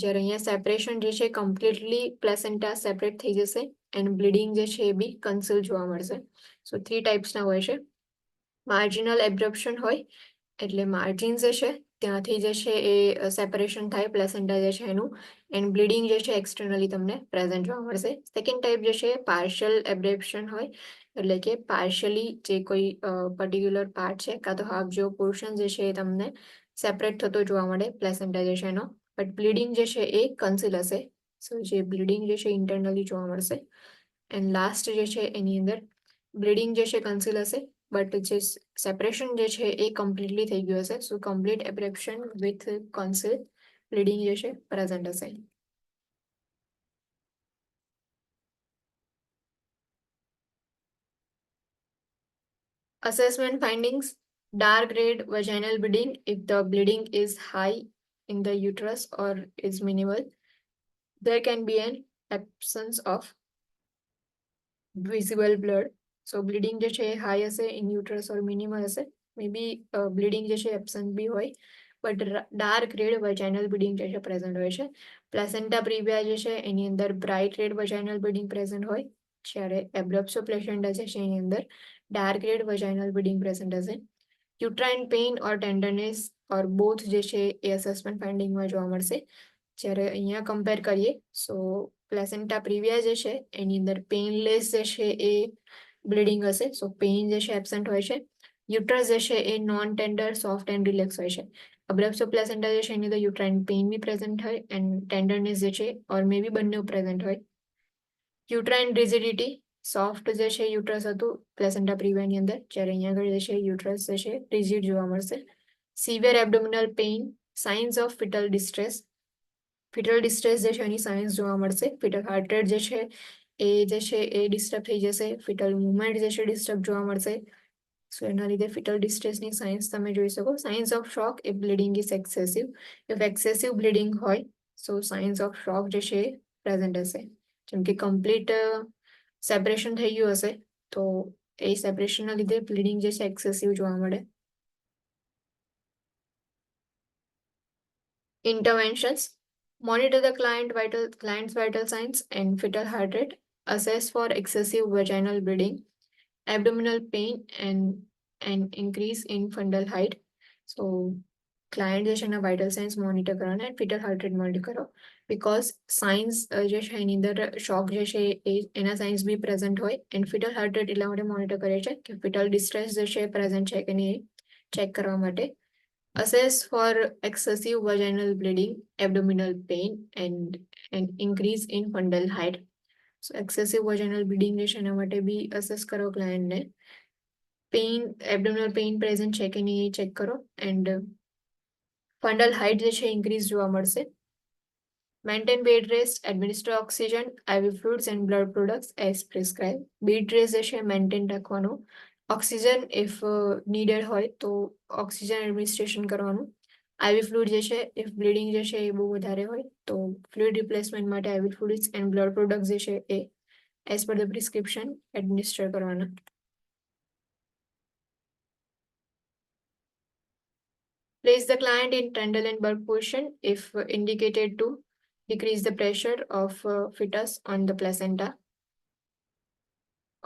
જ્યારે અહીંયા સેપરેશન જે છે કમ્પ્લીટલી પ્લેસેન્ટા સેપરેટ થઈ જશે એન્ડ બ્લીડિંગ જે છે એ બી કન્સીલ જોવા મળશે. સો 3 ટાઈપ્સના હોય છે. માર્જિનલ એબ્રપ્શન હોય એટલે માર્જિન જે છે ત્યાંથી જે છે એ સેપરેશન થાય પ્લેસેન્ટા જે છે એનું એન્ડ બ્લીડિંગ જે છે એક્સટર્નલી તમને પ્રેઝન્ટ જોવા મળશે. સેકન્ડ ટાઈપ જે છે પાર્શિયલ એબ્રેપ્શન હોય એટલે કે પાર્શિયલી જે કોઈ પર્ટિક્યુલર પાર્ટ છે કાં તો હાફ જેવો પોર્શન જે છે એ તમને સેપરેટ થતો જોવા મળે પ્લેસેન્ટા જે છે એનો, બટ બ્લીડિંગ જે છે એ કન્સીલ હશે. સો જે બ્લીડિંગ જે છે ઇન્ટરનલી જોવા મળશે. એન્ડ લાસ્ટ જે છે એની અંદર બ્લીડિંગ જે છે કન્સીલ હશે બટ જે સેપરેશન જે છે એ કમ્પ્લીટલી થઈ ગયું હશે. સો કમ્પ્લીટ એબ્રેપ્શન વિથ કન્સીલ બ્લીડિંગ જે છે પ્રેઝન્ટ હશે. Assessment findings: dark red vaginal bleeding if the bleeding is high in the uterus or is minimal. there can be an absence of visible blood. So bleeding જે છે high હશે in uterus or minimal હશે. Maybe bleeding જે છે absent બી હોય, but dark red vaginal bleeding જે છે present હોય છે. Placenta previa જે છે એની અંદર bright red vaginal bleeding present હોય, જ્યારે abruptio placenta જે છે એની અંદર dark red vaginal bleeding present હશે. Uterine pain or tenderness or both જે છે એ assessment finding માં જોવા મળશે. જ્યારે અહીંયા કમ્પેર કરીએ, સો પ્લેસેન્ટા પ્રિવિયા જે છે એની અંદર પેઇનલેસ જે છે એ બ્લીડિંગ હશે. સો પેઇન જે છે એબસન્ટ હોય છે. યુટ્રસ જે છે એ non tender, soft and relax હોય છે. અબ્રેપ્સો પ્લેસેન્ટા જે છે એની અંદર યુટ્રાઇન પેઇન બી પ્રેઝન્ટ હોય એન્ડ ટેન્ડરનેસ જે છે ઓર મે બી બંને પ્રેઝન્ટ હોય. યુટ્રાઇન રિજિડિટી, સોફ્ટ જે છે યુટ્રસ હતું પ્લેસેન્ટા પ્રિવિયાની અંદર, જ્યારે અહીંયા આગળ જે છે યુટ્રસ જે છે રિજિડ જોવા મળશે. Severe abdominal pain, science of foetal distress. Foetal distress જે છે એની સાઇન્સ જોવા મળશે. ફિટલ હાર્ટ રેટ જે છે એ ડિસ્ટર્બ થઈ જશે. ફિટલ મુવમેન્ટ જે છે ડિસ્ટર્બ જોવા મળશે. સો એના લીધે ફિટલ ડિસ્ટ્રેસની સાઇન્સ તમે જોઈ શકો. Science of shock, if bleeding is excessive. If excessive bleeding હોય સો સાઇન્સ ઓફ શોક જે છે પ્રેઝન્ટ હશે. જેમ કે કમ્પ્લીટ સેપરેશન થઈ ગયું હશે તો એ સેપરેશનના લીધે બ્લીડિંગ જે છે એક્સેસિવ જોવા મળે. Interventions: monitor the client's vital signs and fetal heart rate, assess for excessive vaginal bleeding, abdominal pain and increase in fundal height. So client જે છે એના vital signs monitor કરવાના and fetal heart rate monitor કરો, because signs જે છે એની અંદર shock જે છે એના signs બી present હોય and fetal heart rate એટલા માટે monitor કરે છે કે fetal distress જે છે present છે કે નહીં check કરવા માટે. Assess for excessive vaginal bleeding, abdominal pain and increase in fundal height. So excessive vaginal bleeding જે છે એના માટે બી assess કરો client ને. Pain, abdominal pain present છે કે નહીં check કરો and fundal height જે છે increase જોવા મળશે. Maintain bed rest, administer oxygen, IV fluids and blood products as prescribed. Bed rest જે છે maintain રાખવાનો. ઓક્સિજન ઇફ નીડેડ હોય તો ઓક્સિજન એડમિનિસ્ટ્રેશન કરવાનું. આઈવી ફ્લુઇડ જે છે ઇફ બ્લીડિંગ જે છે એ બહુ વધારે હોય તો ફ્લુઇડ રિપ્લેસમેન્ટ માટે IV fluids and blood products જે છે એ as per the prescription administer કરવાના. Place the client in Trendelenburg position if indicated to decrease the pressure of fetus on the placenta,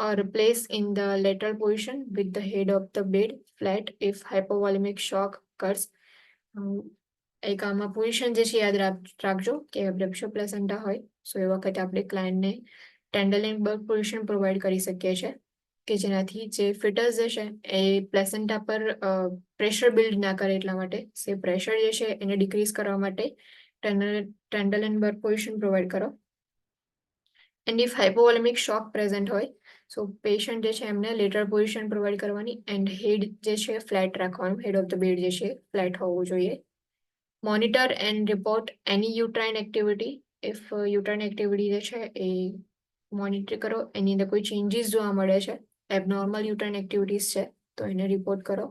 or place in the lateral position with the head of the bed flat if hypovolemic shock occurs. એક આમાં position જે છે યાદ રાખજો કે અબ્રેપ્શિયો placenta હોય સો એ વખતે આપણે ક્લાયન્ટને ટેન્ડલેનબર્ગ પોઝિશન પ્રોવાઈડ કરી શકીએ છીએ કે જેનાથી જે ફિટસ જે છે એ પ્લેસેન્ટા પર પ્રેશર બિલ્ડ ના કરે એટલા માટે. સે પ્રેશર જે છે એને ડિક્રીઝ કરવા માટે ટેન્ડલેનબર્ગ પોઝિશન પ્રોવાઈડ કરો. એન્ડ ઇફ હાઇપોવોલેમિક શોક પ્રેઝન્ટ હોય સો પેશન્ટ જે છે એમને લેટરલ પોઝિશન પ્રોવાઈડ કરવાની એન્ડ હેડ જે છે ફ્લેટ રાખવાનું. હેડ ઓફ ધ બેડ જે છે ફ્લેટ હોવું જોઈએ. મોનિટર એન્ડ રિપોર્ટ એની uterine activity. If uterine activity જે છે એ મોનિટર કરો, એની અંદર કોઈ ચેન્જીસ જોવા મળે છે, એબનોર્મલ યુટ્રાઇન એક્ટિવિટીઝ છે તો એને રિપોર્ટ કરો.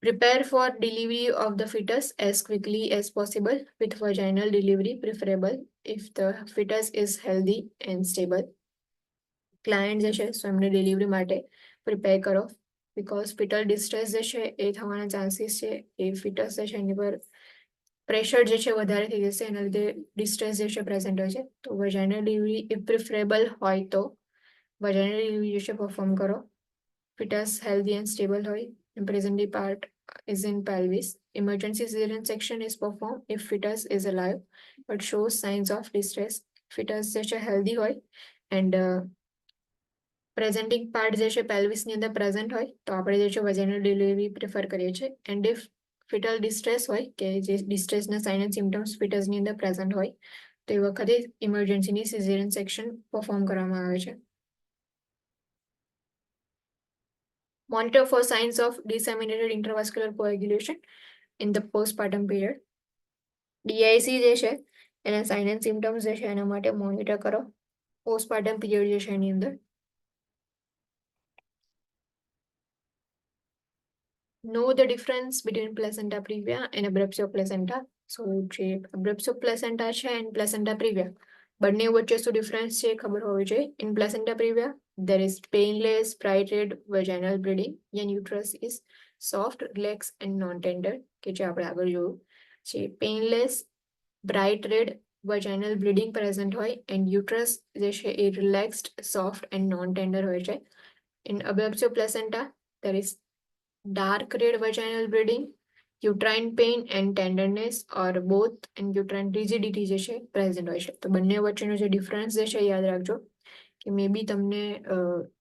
Prepare for delivery of the fetus as quickly as possible with vaginal delivery preferable if the fetus is healthy and stable. Client જે છે સો એમને ડિલિવરી માટે પ્રિપેર કરો બિકોઝ ફિટલ ડિસ્ટ્રેસ જે છે એ થવાના ચાન્સીસ છે. એ ફિટસ જે છે એની પર પ્રેશર જે છે વધારે થઈ જશે, એના લીધે ડિસ્ટ્રેસ જે છે પ્રેઝન્ટ હોય છે. તો વજાઇનલ ડિલિવરી ઇફ પ્રિફરેબલ હોય તો વજાઇનલ ડિલિવરી જે છે પરફોર્મ કરો. ફિટસ હેલ્ધી એન્ડ સ્ટેબલ હોય and presently part is in pelvis. Emergency cesarean section is performed if fetus is alive but shows signs of distress. Fetus જે છે healthy હોય and presenting part જે છે pelvis ની અંદર present હોય તો આપણે જે છે vaginal delivery prefer કરીએ છીએ. And if fetal distress હોય કે જે distress ના sign and symptoms fetus ની અંદર present હોય તો એ વખતે emergency ની cesarean section perform કરવામાં આવે છે. Monitor for signs of disseminated intravascular coagulation in the postpartum period. DIC જે છે એના સાઇન એન્ડ સિમ્ટમ્સ જે છે એના માટે મોનિટર કરો પોસ્ટપાર્ટમ પીરિયડ જે છે એની અંદર. Know the difference between placenta previa and abruptio placenta. So જે અબ્રપ્સો પ્લેસેન્ટા છે એન્ડ પ્લેસેન્ટા પ્રિવિયા બંને વચ્ચે શું ડિફરન્સ છે એ ખબર હોવી જોઈએ. In placenta previa there is painless bright red vaginal bleeding and uterus is soft, relaxed and non-tender કે જે આપણે આગળ જોયું છે. Painless bright red vaginal bleeding present હોય and uterus જે છે એ relaxed, soft and non-tender હોય છે. In abruptio placenta there is dark red vaginal bleeding, uterine pain and tenderness or both and uterine rigidity જે છે present હોય છે. તો બંને વચ્ચેનો જે ડિફરન્સ જે છે એ યાદ રાખજો કે મે બી તમને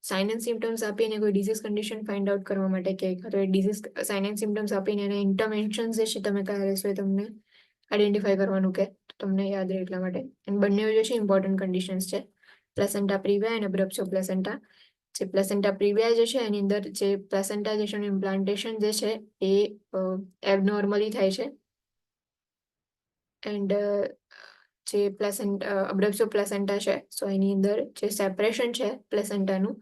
સાઇન એન્ડ સિમ્ટમ્સ આપીને કોઈ ડિઝીઝ કન્ડિશન ફાઇન્ડ આઉટ કરવા માટે કે તો એ ડિઝીઝ સાઇન એન્ડ સિમ્ટમ્સ આપીને એના ઇન્ટરવેન્શન્સ જે છે તમે કયા લેશો એ તમને આઈડેન્ટિફાઈ કરવાનું કે તમને યાદ રહે એટલા માટે. અને બંને જે છે ઇમ્પોર્ટન્ટ કન્ડિશન્સ છે પ્લેસેન્ટા પ્રિવિયા અને અબ્રપ્સો પ્લેસેન્ટા. જે પ્લેસેન્ટા પ્રિવિયા જે છે એની અંદર જે પ્લેસેન્ટા જે છે એનું ઇમ્પ્લાન્ટેશન જે છે એ એબનોર્મલી થાય છે એન્ડ જે અબ્રપ્સો પ્લેસેન્ટા છે સો એની અંદર જે સેપરેશન છે પ્લેસેન્ટાનું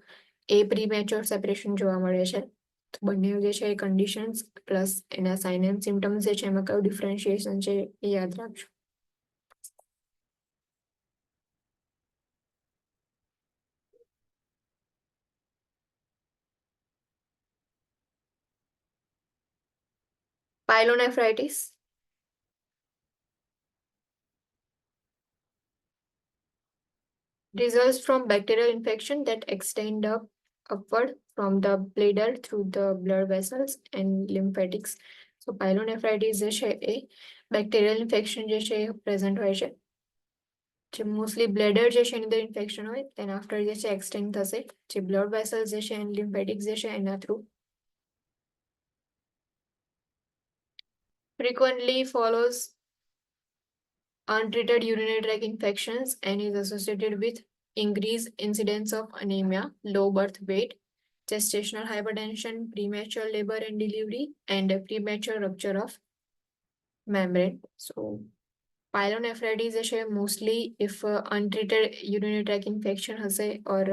એ પ્રીમેચ્યોર સેપરેશન જોવા મળે છે. તો બંને જે છે એ કન્ડિશન્સ પ્લસ એના સાઇન એન્ડ સિમ્ટમ્સ જે છે એમાં કયું ડિફરન્શિએશન છે એ યાદ રાખજો. પાયલોનેફ્રાઇટિસ results from bacterial infection that extend upward from the bladder through the blood vessels and lymphatics. So pyelonephritis જે છે એ બેક્ટેરિયલ ઇન્ફેક્શન જે છે એ પ્રેઝન્ટ હોય છે જે મોસ્ટલી બ્લેડર જે છે એની અંદર ઇન્ફેક્શન હોય તેન આફ્ટર જે છે એક્સટેન્ડ થશે જે બ્લડ વેસલ્સ જે છે એન્ડ લિમ્ફેટિક્સ જે છે એના through. Frequently follows untreated urinary tract infections and is associated with increased incidence of anemia, low birth weight, gestational hypertension, premature labor and delivery, and a premature rupture of membrane. So, pyelonephritis is mostly if untreated urinary tract infection હશે or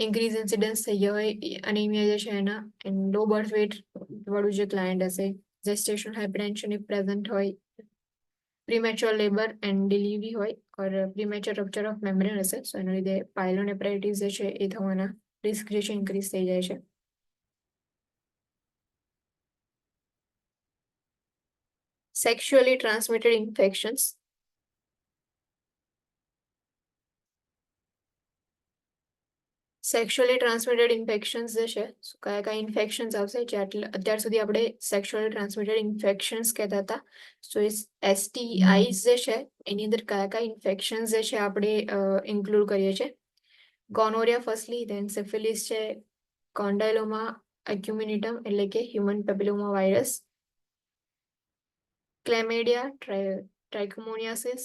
increased incidence થઈ ગયો હોય anemia જે છે એના and low birth weight વાળું જે client હશે, gestational hypertension if present હોય, premature labor and delivery હોય or premature rupture of membrane હશે so એના લીધે pyelonephritis જે છે એ થવાના risk જે છે increase થઈ જાય છે. Sexually transmitted infections. Sexually transmitted infections જે છે કયા કયા ઇન્ફેક્શન્સ આવશે જે અત્યાર સુધી આપણે સેક્સ્યુઅલી ટ્રાન્સમિટેડ ઇન્ફેક્શન્સ કહેતા હતા સો એ STIs જે છે એની અંદર કયા કયા ઇન્ફેક્શન્સ જે છે આપણે ઇન્ક્લુડ કરીએ છીએ. ગોનોરિયા ફર્સ્ટલી, ધેન સિફિલિસ છે, કોન્ડાઇલોમા એક્યુમિનિટમ એટલે કે human papilloma virus, chlamydia, trichomoniasis,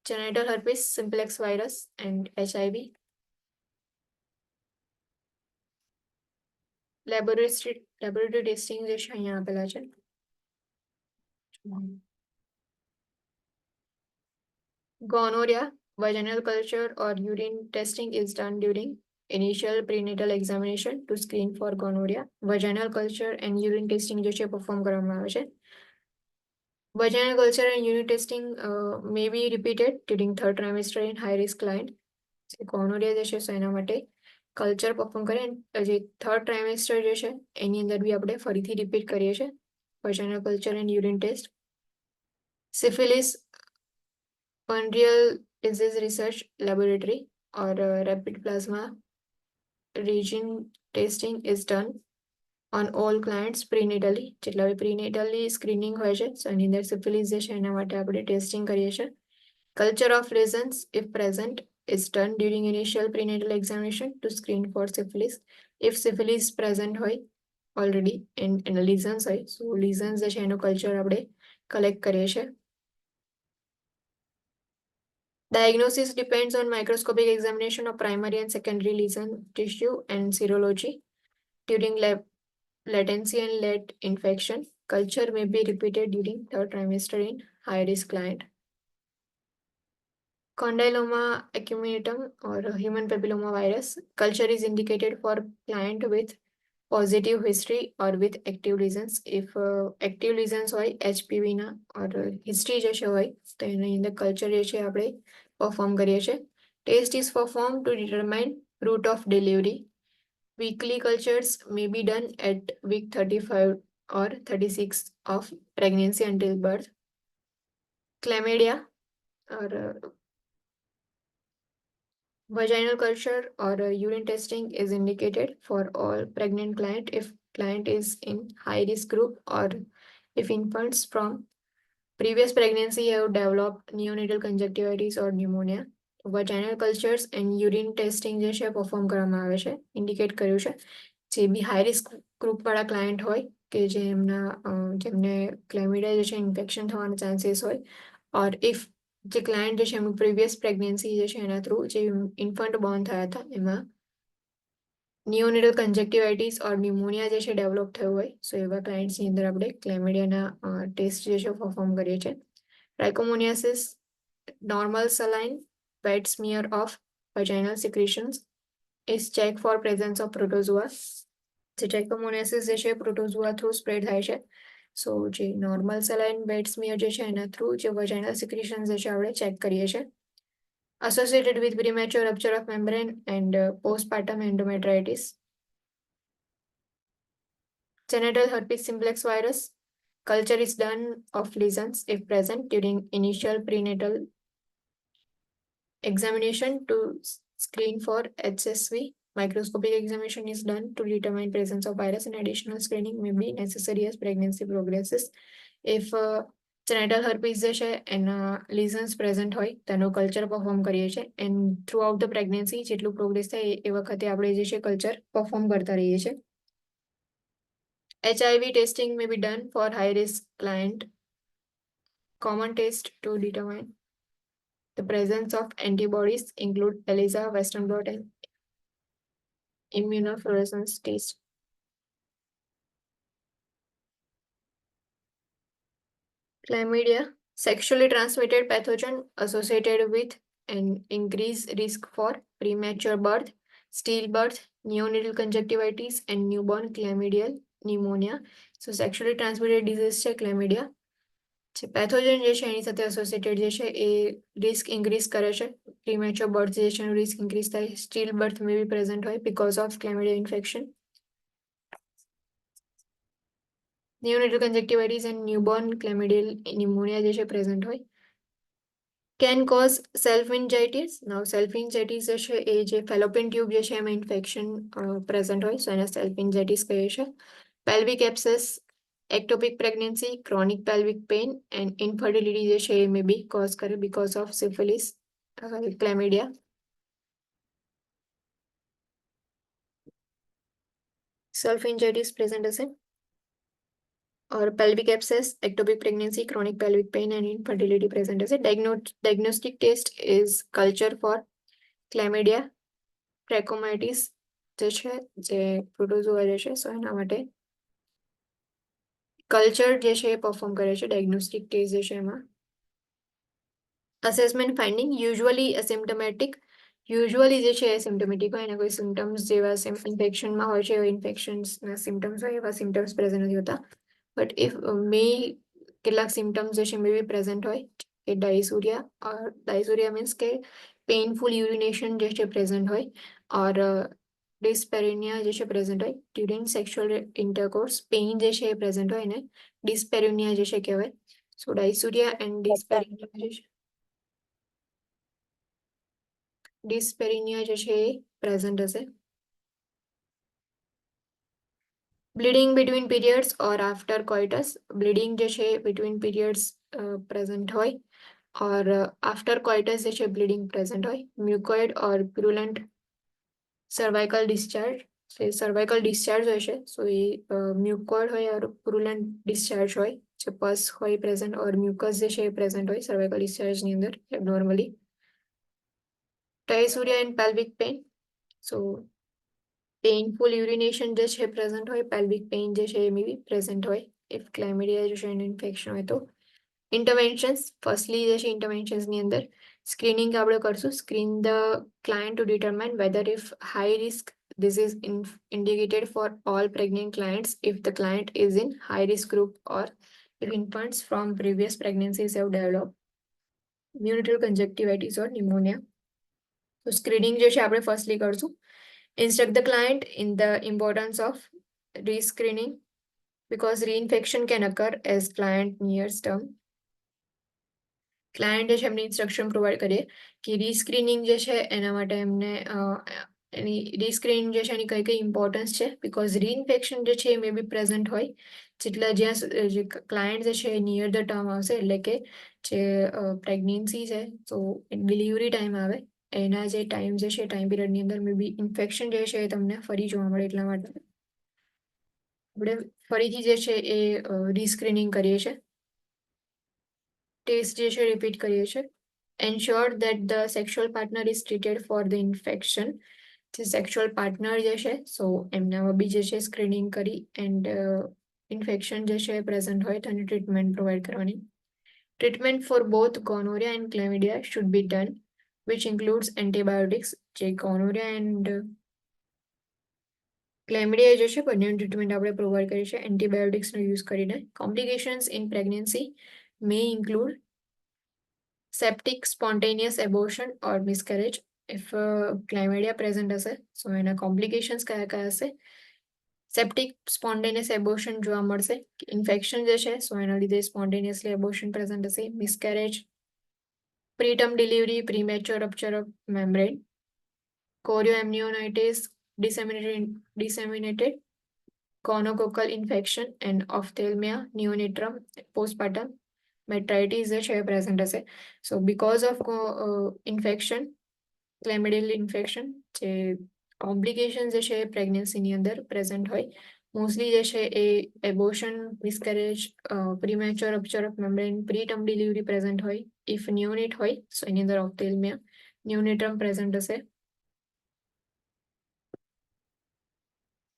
genital herpes simplex virus and HIV. Laboratory testing જે છે અહીંયા આપેલા છે. Gonorrhea, vaginal culture or urine testing is done during initial prenatal examination to screen for gonorrhea. Vaginal culture and urine testing જે છે perform કરવામાં આવે છે. Vaginal culture and urine testing may be repeated during third trimester in high risk client. Gonorrhea જે છે એના માટે culture perform કરે જે થર્ડ ટ્રાઇમેસ્ટર જે છે એની અંદર બી આપણે ફરીથી રિપીટ કરીએ છીએ vaginal culture and urine test. Syphilis, Venereal Disease Research Laboratory or rapid plasma region testing is done on all clients prenatally. જેટલા બી prenatally screening હોય છે so એની અંદર syphilis જે છે એના માટે આપણે ટેસ્ટિંગ કરીએ છીએ. Culture of lesions if present is done during initial prenatal examination to screen for syphilis. If syphilis present હોય already and lesions હોય so lesions જે છે એનો culture આપણે collect કરીએ છીએ. Diagnosis depends on microscopic examination of primary and secondary lesion tissue and serology. During latency and late infection, culture may be repeated during third trimester in high-risk client. Condyloma acuminatum or human papilloma virus culture is indicated for client with positive history or with active lesions. If active lesions હોય HPV ના or history જે છે હોય તો એની અંદર culture જે છે આપણે perform કરીએ છીએ. Test is performed to determine route of delivery. Weekly cultures may be done at week 35 or 36 of pregnancy until birth. Chlamydia or vaginal culture or urine testing is indicated for all pregnant client if client is in high risk group or if infants from previous pregnancy have developed neonatal conjunctivitis or pneumonia. Vaginal cultures and urine testing જે છે perform કરવામાં આવે છે indicate કર્યું છે જે બી high risk group વાળા client હોય કે જેમને ક્લેમિડિયા જે છે ઇન્ફેક્શન થવાના ચાન્સીસ હોય ઓર ઇફ જે ક્લાયન્ટ જે છે એમનું પ્રીવિયસ પ્રેગ્નન્સી જે છે એના થ્રુ જે ઇન્ફન્ટ બોર્ન થયા હતા એમાં નિયોનેટલ કન્જક્ટિવાઇટીસ ઓર ન્યુમોનિયા જે છે ડેવલપ થયું હોય સો એવા ક્લાયન્ટ્સની અંદર આપણે ક્લેમિડિયાના ટેસ્ટ જે છે પરફોર્મ કરીએ છીએ. ટ્રાઇકોમોનિયાસિસ normal saline wet smear of vaginal secretions is checked for presence of protozoa. જે ટ્રાઇકોમોનિયાસિસ જે છે પ્રોટોઝોઆ થ્રુ સ્પ્રેડ થાય છે સો જે નોર્મલ સેલાઇન વેટ સ્મિયર જે છે એના થ્રુ જે વજાઇનલ સિક્રેશન્સ જે છે આપણે ચેક કરીએ છીએ. Associated with premature rupture of membrane and postpartum endometritis. Genital herpes simplex virus culture is done of lesions if present during initial prenatal examination to screen for HSV. Microscopic examination is done to determine presence of virus and additional screening may be necessary as pregnancy progresses. If genital herpes જે છે એના lesions present હોય તેનો culture perform કરીએ છીએ and through out the pregnancy જેટલું progress થાય એ વખતે આપણે જે છે કલ્ચર પરફોર્મ કરતા રહીએ છીએ. HIV testing may be done for high risk client. Common test to determine the presence of antibodies include ELISA, Western blot, and immunofluorescence test. Chlamydia, sexually transmitted pathogen associated with an increased risk for premature birth, stillbirth, neonatal conjunctivitis, and newborn chlamydial pneumonia. So sexually transmitted disease છે chlamydia. જે પેથોજન જે છે એની સાથે associated જે છે એ risk increase કરે છે. Premature birth જે છે એનું રિસ્ક ઇન્ક્રીઝ થાય. Still birth may be present હોય because of chlamydia infection. Neonatal conjunctivitis and newborn chlamydial pneumonia જે છે પ્રેઝન્ટ હોય. Can cause સેલ્ફિન્જાઇટિસ. નાઉ સેલ્ફિન્જાઇટિસ જે છે એ જે ફેલોપિયન ટ્યુબ જે છે એમાં ઇન્ફેક્શન પ્રેઝન્ટ હોય સો એને સેલ્ફિન્જાઇટિસ કહે છે. Pelvic abscess, ectopic pregnancy, chronic pelvic pain, and infertility જે છે એ may be cause કરે because of syphilis, chlamydia. Self-injuries present હશે or pelvic abscess, ectopic pregnancy, chronic pelvic pain, and infertility present હશે. Diagnostic test is culture for chlamydia, trachomatis જે છે જે protozoa જે છે સો એના માટે કલ્ચર જે છે એ પરફોર્મ કરે છે. ડાયગ્નોસ્ટિક ટેસ્ટ જે છે એમાં અસેસમેન્ટ ફાઇન્ડિંગ યુઝ્યુઅલી એસિમ્ટમેટિક જે છે એસિમ્ટમેટિક હોય એના કોઈ સિમ્ટમ્સ જેવા ઇન્ફેક્શનમાં હોય છે એવા ઇન્ફેક્શન્સના સિમ્ટમ્સ હોય એવા સિમ્ટમ્સ પ્રેઝન્ટ નથી હોતા બટ ઇફ કેટલાક સિમ્ટમ્સ જે છે મે બી પ્રેઝન્ટ હોય કે ડાયસુરિયા મીન્સ કે પેઇનફુલ યુરિનેશન જે છે પ્રેઝન્ટ હોય ઓર ડિસ્પેરિનિયા જે છે પ્રેઝન્ટ હોય ડ્યુરિંગ સેક્સ્યુઅલ ઇન્ટરકોર્સ પેઇન જે છે એ પ્રેઝન્ટ હોય એને ડિસ્પેરિનિયા જે છે કહેવાય. સો ડાયસુરિયા એન્ડ ડિસ્પેરિનિયા જે છે એ પ્રેઝન્ટ હશે. બ્લીડિંગ બિટવીન પીરિયડ્સ ઓર આફ્ટર કોઇટસ. બ્લીડિંગ જે છે બિટવીન પીરિયડ્સ પ્રેઝન્ટ હોય ઓર આફ્ટર કોઇટસ જે છે બ્લીડિંગ પ્રેઝન્ટ હોય. મ્યુકોઇડ ઓર પ્રુલન્ટ સર્વાઇકલ ડિસ્ચાર્જ. સર્વાઇકલ ડિસ્ચાર્જ હોય છે સો એ મ્યુકોઇડ હોય ઓર પ્રુલન્ટ ડિસ્ચાર્જ હોય જે પસ હોય પ્રેઝન્ટ ઓર મ્યુકસ જે છે એ પ્રેઝન્ટ હોય સર્વાઇકલ ડિસ્ચાર્જની અંદર normally. Dysuria and pelvic pain. So painful urination જે છે પ્રેઝન્ટ હોય. pelvic pain જે છે એ મે બી પ્રેઝન્ટ હોય if chlamydia જે છે એનું ઇન્ફેક્શન હોય તો. ઇન્ટરવેન્શન્સ ફર્સ્ટલી જે છે ઇન્ટરવેન્શન્સની અંદર સ્ક્રીનિંગ આપણે કરશું. Screen the client to determine whether if high risk This is indicated for all pregnant clients if the client is in high risk group or if infants from previous pregnancies have developed neonatal conjunctivitis or pneumonia. So screening જે છે આપણે firstly કરશું. Instruct the client in the importance of rescreening because reinfection can occur as client nears term. Client જે છે એમને instruction provide કરીએ કે રીસ્ક્રીનિંગ જે છે એના માટે એમને એની રીસ્ક્રીનિંગ જે છે એની કઈ કઈ ઇમ્પોર્ટન્સ છે બિકોઝ રીઇન્ફેક્શન જે છે એ મે બી પ્રેઝન્ટ હોય જેટલા જ્યાં જે ક્લાયન્ટ જે છે એ નિયર ધ ટર્મ આવશે એટલે કે જે પ્રેગ્નન્સી છે તો ડિલિવરી ટાઈમ આવે એના જે ટાઈમ જે છે ટાઈમ પિરિયડની અંદર મે બી ઇન્ફેક્શન જે છે એ તમને ફરી જોવા મળે એટલા માટે આપણે ફરીથી જે છે એ રીસ્ક્રીનિંગ કરીએ છીએ ટેસ્ટ જે છે રિપીટ કરીએ છીએ ensure that the sexual partner is treated for the infection જે સેક્સ્યુઅલ પાર્ટનર જે છે સો એમનામાં બી જે છે સ્ક્રીનિંગ કરી એન્ડ ઇન્ફેક્શન જે છે પ્રેઝન્ટ હોય તો એની ટ્રીટમેન્ટ પ્રોવાઈડ કરવાની treatment for both gonorrhea and chlamydia should be done which includes antibiotics જે gonorrhea and chlamydia જે છે બંનેનું ટ્રીટમેન્ટ આપણે પ્રોવાઈડ કરીએ છીએ એન્ટીબાયોટિક્સનો યુઝ કરીને complications in pregnancy may include septic spontaneous abortion or miscarriage if chlamydia present હશે so એના complications કયા કયા હશે septic spontaneous abortion જોવા મળશે ઇન્ફેક્શન જે છે so એના લીધે spontaneously abortion present હશે miscarriage preterm delivery premature rupture of membrane chorioamnionitis disseminated gonococcal infection and ophthalmia neonatal postpartum metritis જે છે એ પ્રેઝન્ટ હશે so because of infection chlamydial infection જે કોમ્પ્લિકેશન જે છે પ્રેગ્નન્સીની અંદર પ્રેઝન્ટ હોય મોસ્ટલી જે છે એ abortion miscarriage premature rupture of membrane preterm delivery present હોય ઇફ નિયોનેટ હોય સો એની અંદર ઓપ્થેલ્મિયા નિયોનેટમ પ્રેઝન્ટ હશે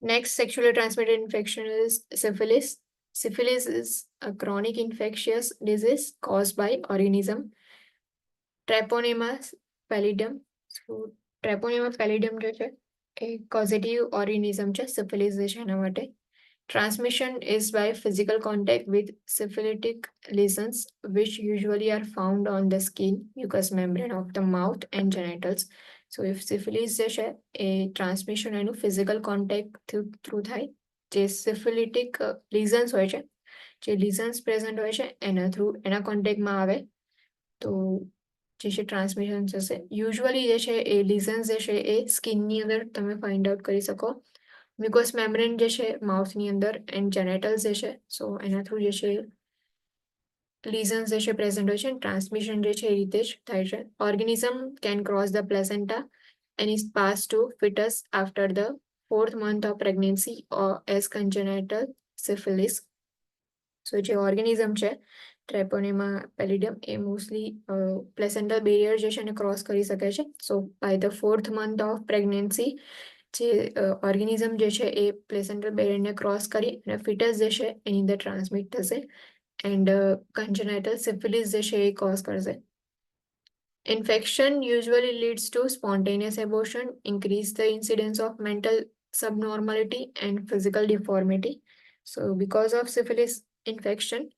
Next sexually transmitted infection is syphilis. Syphilis is a chronic infectious disease caused by organism Treponema pallidum. So Treponema pallidum જે છે એ causative organism છે syphilis જે છે એના માટે Transmission is by physical contact with syphilitic lesions which usually are found on the skin mucous membrane of the mouth and genitals. So if syphilis જે છે એ transmission એનું physical contact through થાય જે syphilitic lesions હોય છે જે lesions present હોય છે એના through એના contactમાં આવે તો જે છે ટ્રાન્સમિશન થશે યુઝ્યુઅલી જે છે એ લીઝન્સ જે છે એ સ્કિનની અંદર તમે ફાઇન્ડ આઉટ કરી શકો મ્યુકોસ મેમ્બ્રેન જે છે માઉથની અંદર એન્ડ જેનેટલ્સ જે છે સો એના થ્રુ જે છે લીઝન્સ જે છે પ્રેઝન્ટ હોય છે ટ્રાન્સમિશન જે છે એ રીતે જ થાય છે organism can cross the placenta and is passed to fetus after the 4th month of pregnancy or as congenital syphilis. So જે ઓર્ગેનિઝમ છે ટ્રેપોનેમા પેલિડિયમ એ મોસ્ટલી પ્લેસેન્ટલ બેરિયર જે છે એને ક્રોસ કરી શકે છે so by the 4th month of pregnancy જે organism જે છે એ પ્લેસેન્ટલ બેરિયરને ક્રોસ કરી અને ફિટસ જે છે એની અંદર ટ્રાન્સમિટ થશે એન્ડ કન્જેનાઇટલ સિફિલિસ જે છે એ કોઝ કરશે Infection usually leads to spontaneous abortion, increase the incidence of mental subnormality and physical deformity. So because of syphilis infection,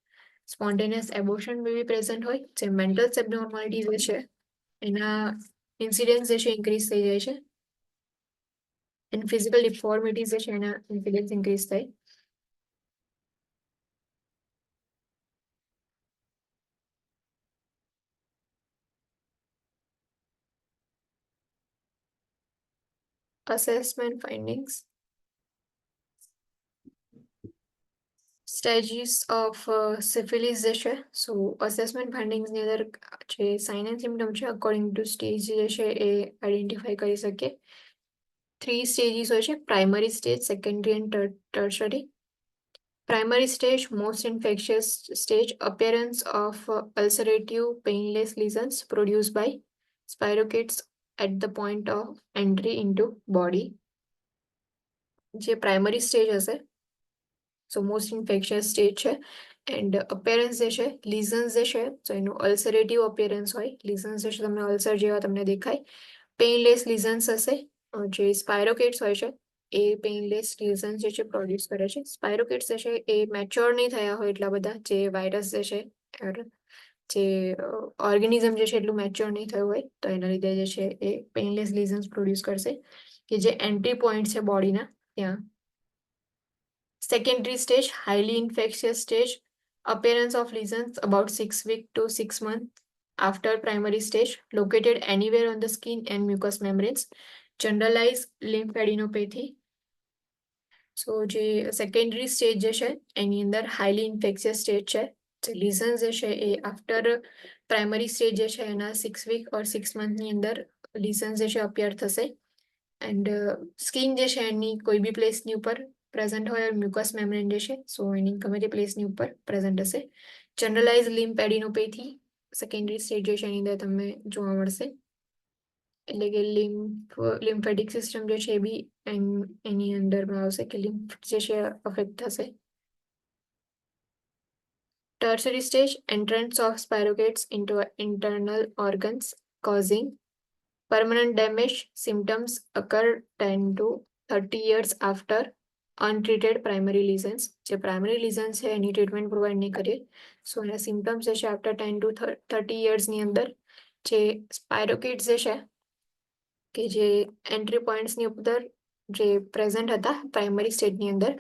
spontaneous abortion may be present હોય જે mental subnormality જે છે એના incidence જે છે increase થઈ જાય છે and physical deformities જે છે એના incidence increase થાય assessment findings stages of syphilis જે છે so assessment findings ની અંદર જે sign and symptom છે according to stage જે છે એ identify કરી શકીએ 3 stages હોય છે primary stage secondary and tertiary primary stage most infectious stage appearance of ulcerative painless lesions produced by spirochetes at the point of entry into body જે primary stage હશે so most infectious stage છે and appearance જે છે lesions જે છે so એનું ulcerative appearance હોય lesions જે છે તમને ulcer જેવા તમને દેખાય painless lesions હશે જે સ્પાયરોકેટ્સ હોય છે એ પેઇનલેસ લીઝન જે છે પ્રોડ્યુસ કરે છે. સ્પાયરોકેટ્સ જે છે એ મેચ્યોર નહીં થયા હોય એટલા બધા, જે વાયરસ જે છે જે ઓર્ગેનિઝમ જે છે એટલું મેચ્યોર નહીં થયું હોય, તો એના લીધે જે છે એ પેઇનલેસ લીઝન્સ પ્રોડ્યુસ કરશે, કે જે એન્ટ્રી પોઈન્ટ છે બોડીના ત્યાં. Secondary stage, highly infectious stage, appearance of lesions about 6 weeks to 6 months after primary stage, located anywhere on the skin and mucous membranes, generalized lymphadenopathy. સો જે સેકન્ડરી સ્ટેજ જે છે એની અંદર હાઈલી ઇન્ફેક્શિયસ સ્ટેજ છે. જે legion જે છે એ after primary stage જે છે એના 6 વીક ઓર 6 મંથની અંદર લીઝન જે છે અપિયર થશે. એન્ડ સ્કિન જે છે એની કોઈ બી પ્લેસની ઉપર પ્રેઝન્ટ હોય, મ્યુકસ મેમ્બ્રેન જે છે સો એની ગમે તે પ્લેસની ઉપર પ્રેઝન્ટ હશે. જનરલાઇઝ લિમ્ફેડિનોપેથી સેકન્ડરી સ્ટેજ જે છે એની અંદર તમને જોવા મળશે. એટલે કે લિમ્ફેટિક સિસ્ટમ જે છે એ બી એની અંડરમાં આવશે, કે લિમ્ફ જે છે અફેક્ટ થશે. Tertiary stage, entrance of spirochetes into internal organs causing permanent damage. Symptoms occur 10 to 30 years after untreated primary lesions. જે primary lesions છે એની ટ્રીટમેન્ટ પ્રોવાઈડ નહીં કરીએ, સો એના સિમ્ટમ્સ જે છે આફ્ટર 10 to 30 yearsની અંદર જે સ્પાયરોકેટ્સ જે છે કે જે એન્ટ્રી પોઈન્ટ્સની ઉપર જે પ્રેઝન્ટ હતા પ્રાઇમરી સ્ટેજની અંદર,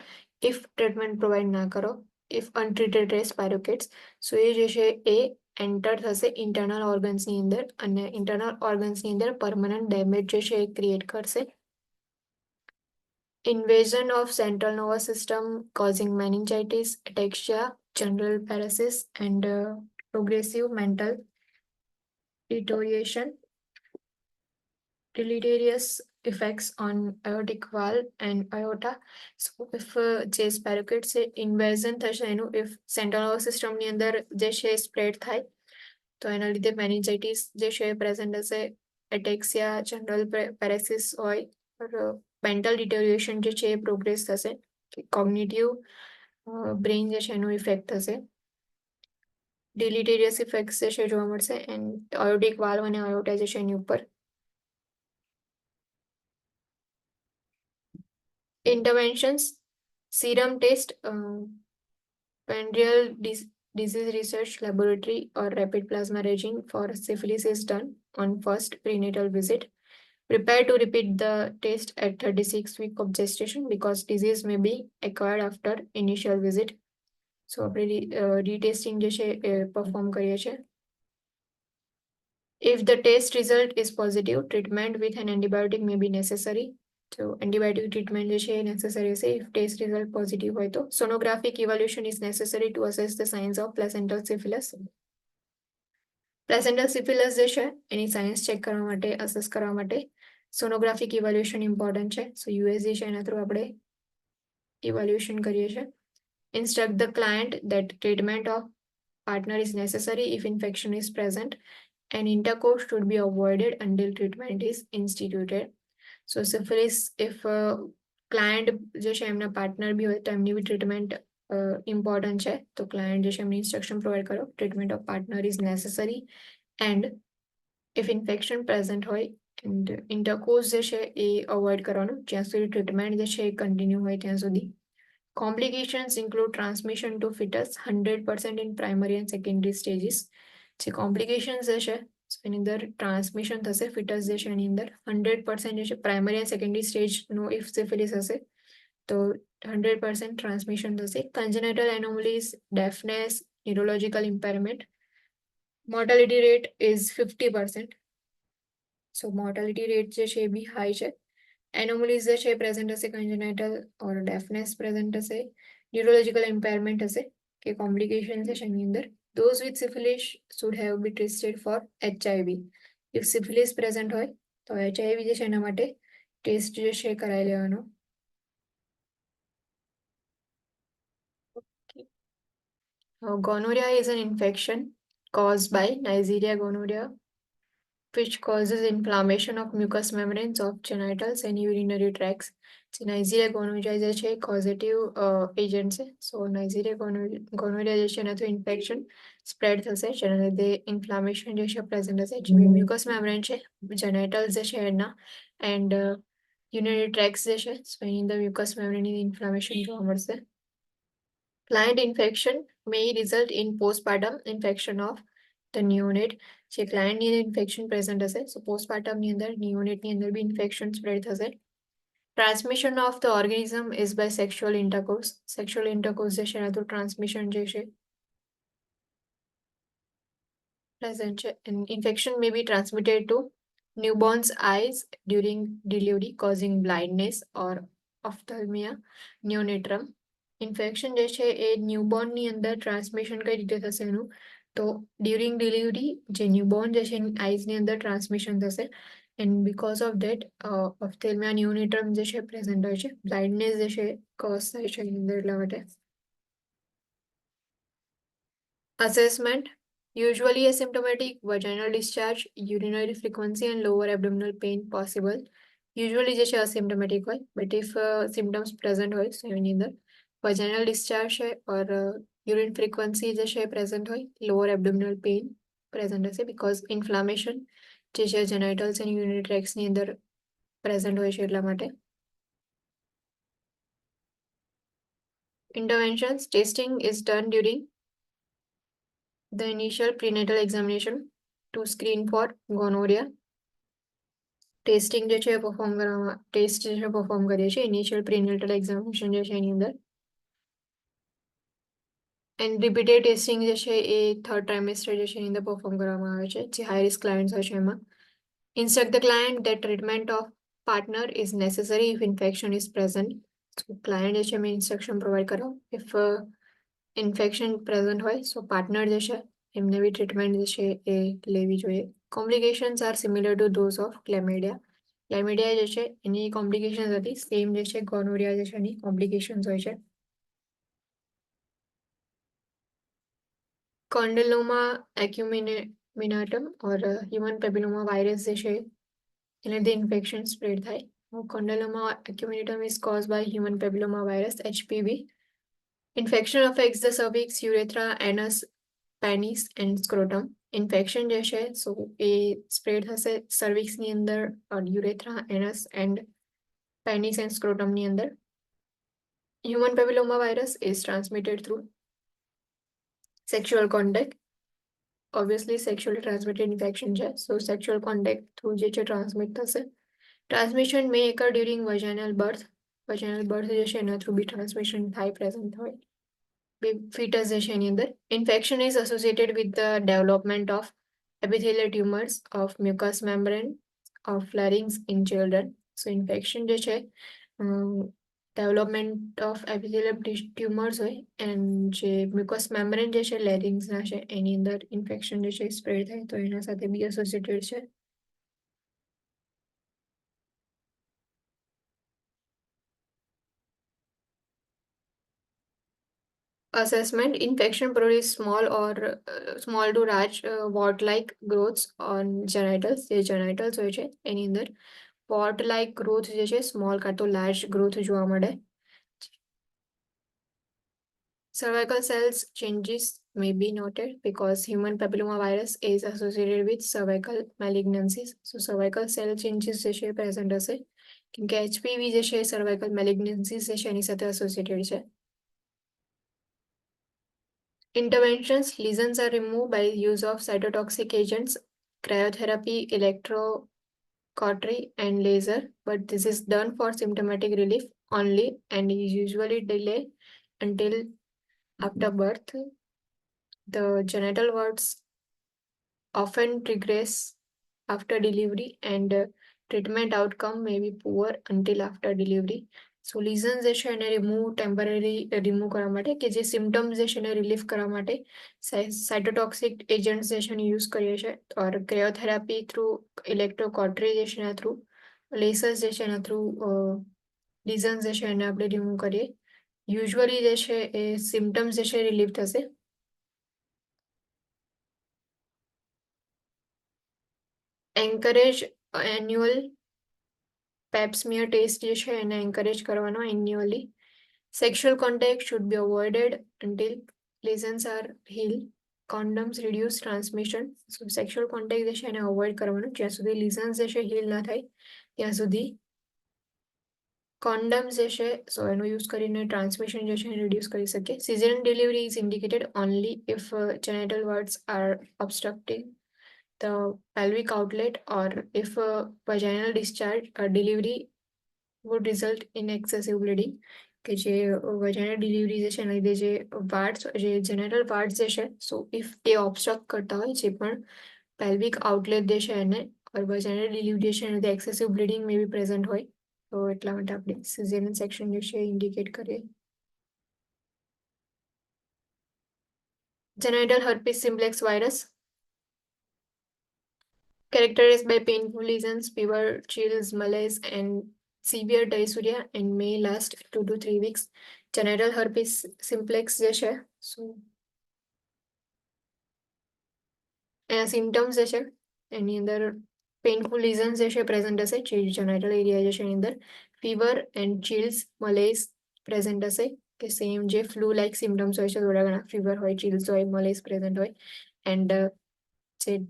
ઇફ ટ્રીટમેન્ટ પ્રોવાઈડ ના કરો, ઇફ અનટ્રીટેડ રહે સ્પાયરોકેટ્સ, સો એ જે છે એ એન્ટર થશે ઇન્ટરનલ ઓર્ગન્સની અંદર, અને ઇન્ટરનલ ઓર્ગન્સની અંદર પરમનન્ટ ડેમેજ જે છે એ ક્રિએટ કરશે. Invasion of central nervous system causing meningitis, ataxia, general paralysis, and progressive mental deterioration. Deleterious effects on aortic valve and aorta. So if જે સ્પાયરોકેટ છે ઇન્વેઝન થશે એનું, if સેન્ટ્રલ નર્વસ સિસ્ટમની અંદર જે છે સ્પ્રેડ થાય તો એના લીધે મેનિન્જાઇટિસ જે છે પ્રેઝન્ટ હશે, એટેક્સિયા, જનરલ પેરેસિસ હોય, મેન્ટલ ડિટેરિયેશન જે છે એ પ્રોગ્રેસ થશે, કોગ્નિટિવ બ્રેઇન જે છે એનું ઇફેક્ટ થશે. ડિલિટેરિયસ ઇફેક્ટ્સ જે છે જોવા મળશે, એન્ડ આયોટિક વાલ્વ અને આયોટા જે છે એની ઉપર. Interventions, serum test, Venereal Disease Research Laboratory or rapid plasma raging for syphilis is done on first prenatal visit. Prepare to repeat the test at 36 week of gestation because disease may be acquired after initial visit. So આપણે retesting જે છે એ perform કરીએ છીએ. If the test result is positive, treatment with an antibiotic may be necessary. So antibiotic treatment જે છે necessary હશે if test result positive હોય તો. Sonographic evaluation is necessary to assess the signs of placental syphilis. Placental syphilis જે છે એની science check કરવા માટે, assess કરવા માટે સોનોગ્રાફિક ઇવેલ્યુએશન ઇમ્પોર્ટન્ટ છે. સો યુએસજી છે એના થ્રુ આપણે ઇવેલ્યુએશન કરીએ છીએ. Instruct the client that treatment of partner is necessary if infection is present and intercourse should be avoided until treatment is instituted. So syphilis, if client જે છે એમના પાર્ટનર બી હોય તો એમની બી ટ્રીટમેન્ટ ઇમ્પોર્ટન્ટ છે, તો ક્લાયન્ટ જે છે એમની ઇન્સ્ટ્રક્શન પ્રોવાઈડ કરો. Treatment of partner is necessary and if infection present હોય એન્ડ ઇન્ટરકોર્સ જે છે એ અવોઇડ કરવાનું જ્યાં સુધી ટ્રીટમેન્ટ જે છે એ કન્ટિન્યુ હોય ત્યાં સુધી. Complications include transmission to fetus 100% in primary and secondary stages. જે complications જે છે એની અંદર ટ્રાન્સમિશન થશે ફિટસ જે છે એની અંદર 100% જે છે પ્રાઇમરી એન્ડ સેકન્ડરી સ્ટેજનો ઇફ સિફિલિસ હશે તો 100% ટ્રાન્સમિશન થશે. Congenital anomalies, deafness, neurological impairment. Mortality rate is 50%. So mortality rate જે છે એ બી હાઈ છે. એનોમલીઝ જે છે પ્રેઝન્ટ હશે, કન્જેનાઇટલ ઓર ડેફનેસ પ્રેઝન્ટ હશે, ન્યુરોલોજીકલ ઇમ્પેરમેન્ટ હશે કે કોમ્પ્લિકેશન છે એની અંદર. Those with syphilis should have been tested for HIV. If syphilis present હોય તો HIV જે છે એના માટે ટેસ્ટ જે છે કરાવી લેવાનો. Gonorrhea is an infection caused by Neisseria gonorrhea, which causes inflammation of mucous membranes of genitals and urinary tracts. Neisseria gonorrhea જે છે causative agent છે. સો Neisseria gonorrhea જે છે એનાથી ઇન્ફેક્શન સ્પ્રેડ થશે જેના લીધે ઇન્ફ્લામેશન જે છે પ્રેઝન્ટ હશે. જે મ્યુકસ મેમ્બ્રેન છે જેનાઇટલ્સ જે છે એના એન્ડ યુરિનરી ટ્રેક્સ જે છે સો એની અંદર મ્યુકસ મેમ્બ્રેનની ઇન્ફ્લામેશન જોવા મળશે. Client infection may result in postpartum infection of the neonate. જે ક્લાયન્ટની અંદર ઇન્ફેક્શન પ્રેઝન્ટ હશે સો પોસ્ટપાર્ટમની અંદર નિયોનેટની અંદર બી ઇન્ફેક્શન સ્પ્રેડ થશે. Transmission of the organism is by sexual intercourse. Sexual intercourse જે છે એના થ્રુ ટ્રાન્સમિશન જે છે present છે. And infection may be transmitted to newborn's eyes during delivery causing blindness or ophthalmia neonatum. Infection જે છે એ ન્યૂબોર્નની અંદર ટ્રાન્સમિશન કઈ રીતે થશે એનું તો ડ્યુરિંગ ડિલિવરી જે ન્યૂબોર્ન જે છે એની આઈઝની અંદર ટ્રાન્સમિશન થશે એન્ડ બીકોઝ ઓફ ધેટ ઓપ્થેલ્મિયા ન્યુનેટ્રમ જે છે પ્રેઝન્ટ હોય છે. બ્લાઇન્ડનેસ જે છે કોઝ થાય છે એની અંદર એટલા માટે. Assessment usually asymptomatic vaginal discharge, urinary frequency and lower abdominal pain possible. Usually જે છે asymptomatic હોય but if symptoms present હોય so એની અંદર vaginal discharge છે or urine frequency જે છે present હોય lower abdominal pain present હશે because inflammation જે છે genitals and urinary tracts ની અંદર present હોય છે એટલા માટે. Interventions testing is done during the initial prenatal examination to screen for gonorrhea. Testing જે છે પરફોર્મ કરવામાં ટેસ્ટ જે છે પરફોર્મ કરીએ છીએ ઇનિશિયલ પ્રીનેટલ એક્ઝામિનેશન જે છે એની અંદર. એન્ડ રિપીટેડ ટેસ્ટિંગ જે છે એ થર્ડ ટ્રાઇમેસ્ટર જે છે એની અંદર પરફોર્મ કરવામાં આવે છે જે હાઈ રિસ્ક ક્લાયન્ટ્સ હોય છે એમાં. Instruct the client that treatment of partner is necessary if infection is present. Client જે છે એમાં ઇન્સ્ટ્રક્શન પ્રોવાઈડ કરો ઇફ ઇન્ફેક્શન પ્રેઝન્ટ હોય સો પાર્ટનર જે છે એમને બી ટ્રીટમેન્ટ જે છે એ લેવી જોઈએ. Complications are similar to those of chlamydia. Chlamydia જે છે એની કોમ્પ્લિકેશન્સ હતી સેમ જે છે ગોનોરિયા જે છે એની કોમ્પ્લિકેશન્સ હોય છે. Condyloma acuminatum or human papilloma virus જે છે એને લીધે ઇન્ફેક્શન સ્પ્રેડ થાય. Condyloma acuminatum is cause by human papilloma virus HPV. Infection affects the cervix, urethra, anus, penis and scrotum. Infection જે છે સો એ સ્પ્રેડ થશે સર્વિક્સની અંદર urethra, anus and penis and સ્ક્રોટમની અંદર. Human papilloma virus is transmitted through sexual contact. Obviously sexually transmitted infection છે so sexual contact through જે છે ટ્રાન્સમિટ થશે. Transmission may occur during vaginal birth. Vaginal birth જે છે એના થ્રુ બી ટ્રાન્સમિશન થાય પ્રેઝન્ટ હોય ફીટસ જે છે એની અંદર. Infection is associated with the development of epithelial tumors of mucous membrane of larynx in children. So infection જે છે ડેવલપમેન્ટ ઓફ એપિથેલિયલ ટ્યુમર્સ હોય એન્ડ જે મ્યુકસ મેમ્બ્રેન જે છે લેરિંગ્સના છે એની અંદર ઇન્ફેક્શન જે છે સ્પ્રેડ થાય તો એના સાથે બી એસોસિએટેડ છે. Assessment infection produce small to large wart-like growths on genitals. જે genitals હોય છે એની અંદર wart-like growth જે છે small કાં તો large growth જોવા મળે. Cervical cells changes may be noted because human papilloma virus is associated with cervical malignancies. So cervical cell changes જે છે present હશે કેમ કે HPV જે છે cervical malignancies જે છે એની સાથે associated છે. Interventions lesions are removed by use of cytotoxic agents, cryotherapy, electrocautery, and laser. But this is done for symptomatic relief only and is usually delayed until after birth. The genital warts often regress after delivery and treatment outcome may be poor until after delivery. સો લીઝન્સ જે છે એને temporary remove કરવા માટે કે જે symptoms જે છે એને રિલીફ કરવા માટે સાઇટોટોક્સિક એજન્ટ્સ જે છે એને યુઝ કરીએ છીએ ઓર ક્રાયોથેરાપી થ્રુ ઇલેક્ટ્રોકોટરી જે છે એના થ્રુ લેસર્સ જે છે એના થ્રુ લીઝન્સ જે છે એને આપણે રિમૂવ કરીએ. યુઝ્યુઅલી જે છે એ સિમ્ટમ્સ જે છે રિલીફ થશે. Encourage annual pap smear test જે છે એને એન્કરેજ કરવાનો annually. Sexual contact should be avoided until lesions are healed. Condoms reduce transmission. So sexual contact જે છે એને અવોઇડ કરવાનું જ્યાં સુધી lesions જે છે heal ના થાય ત્યાં સુધી. કોન્ડમ્સ જે છે સો એનો યુઝ કરીને ટ્રાન્સમિશન જે છે એને રિડ્યુસ કરી શકીએ. Caesarean delivery is indicated only if genital wards are obstructing the pelvic outlet or if vaginal discharge or delivery would result in excessive bleeding. કે જે વજાઇનલ ડિલિવરી જે છે એના લીધે જે વાર્ડ્સ જે જેનેટલ વાર્ડ્સ જે છે સો ઇફ એ ઓબ્સ્ટ્રક્ટ કરતા હોય જે પણ પેલ્વિક આઉટલેટ જે છે એને ઓર વજાઇનલ ડિલિવરી છે એના લીધે excessive bleeding May be present હોય તો એટલા માટે આપણે સિઝેરિયન સેક્શન જે છે ઇન્ડિકેટ કરીએ. Genital herpes simplex virus characterized by painful lesions, fever, chills, malaise, and severe dysuria and may last 2 to 3 weeks. Genital herpes simplex જે છે સો એના સિમ્ટમ્સ જે છે એની અંદર પેઇનફુલ લીઝન્સ જે છે પ્રેઝન્ટ હશે જે જેનેટલ એરિયા જે છે એની અંદર ફીવર એન્ડ ચિલ્સ મલેઝ પ્રેઝન્ટ હશે કે સેમ જે ફ્લુ લાઇક સિમ્ટમ્સ હોય છે થોડા ઘણા ફીવર હોય ચિલ્સ હોય મલેઝ પ્રેઝન્ટ હોય એન્ડ જે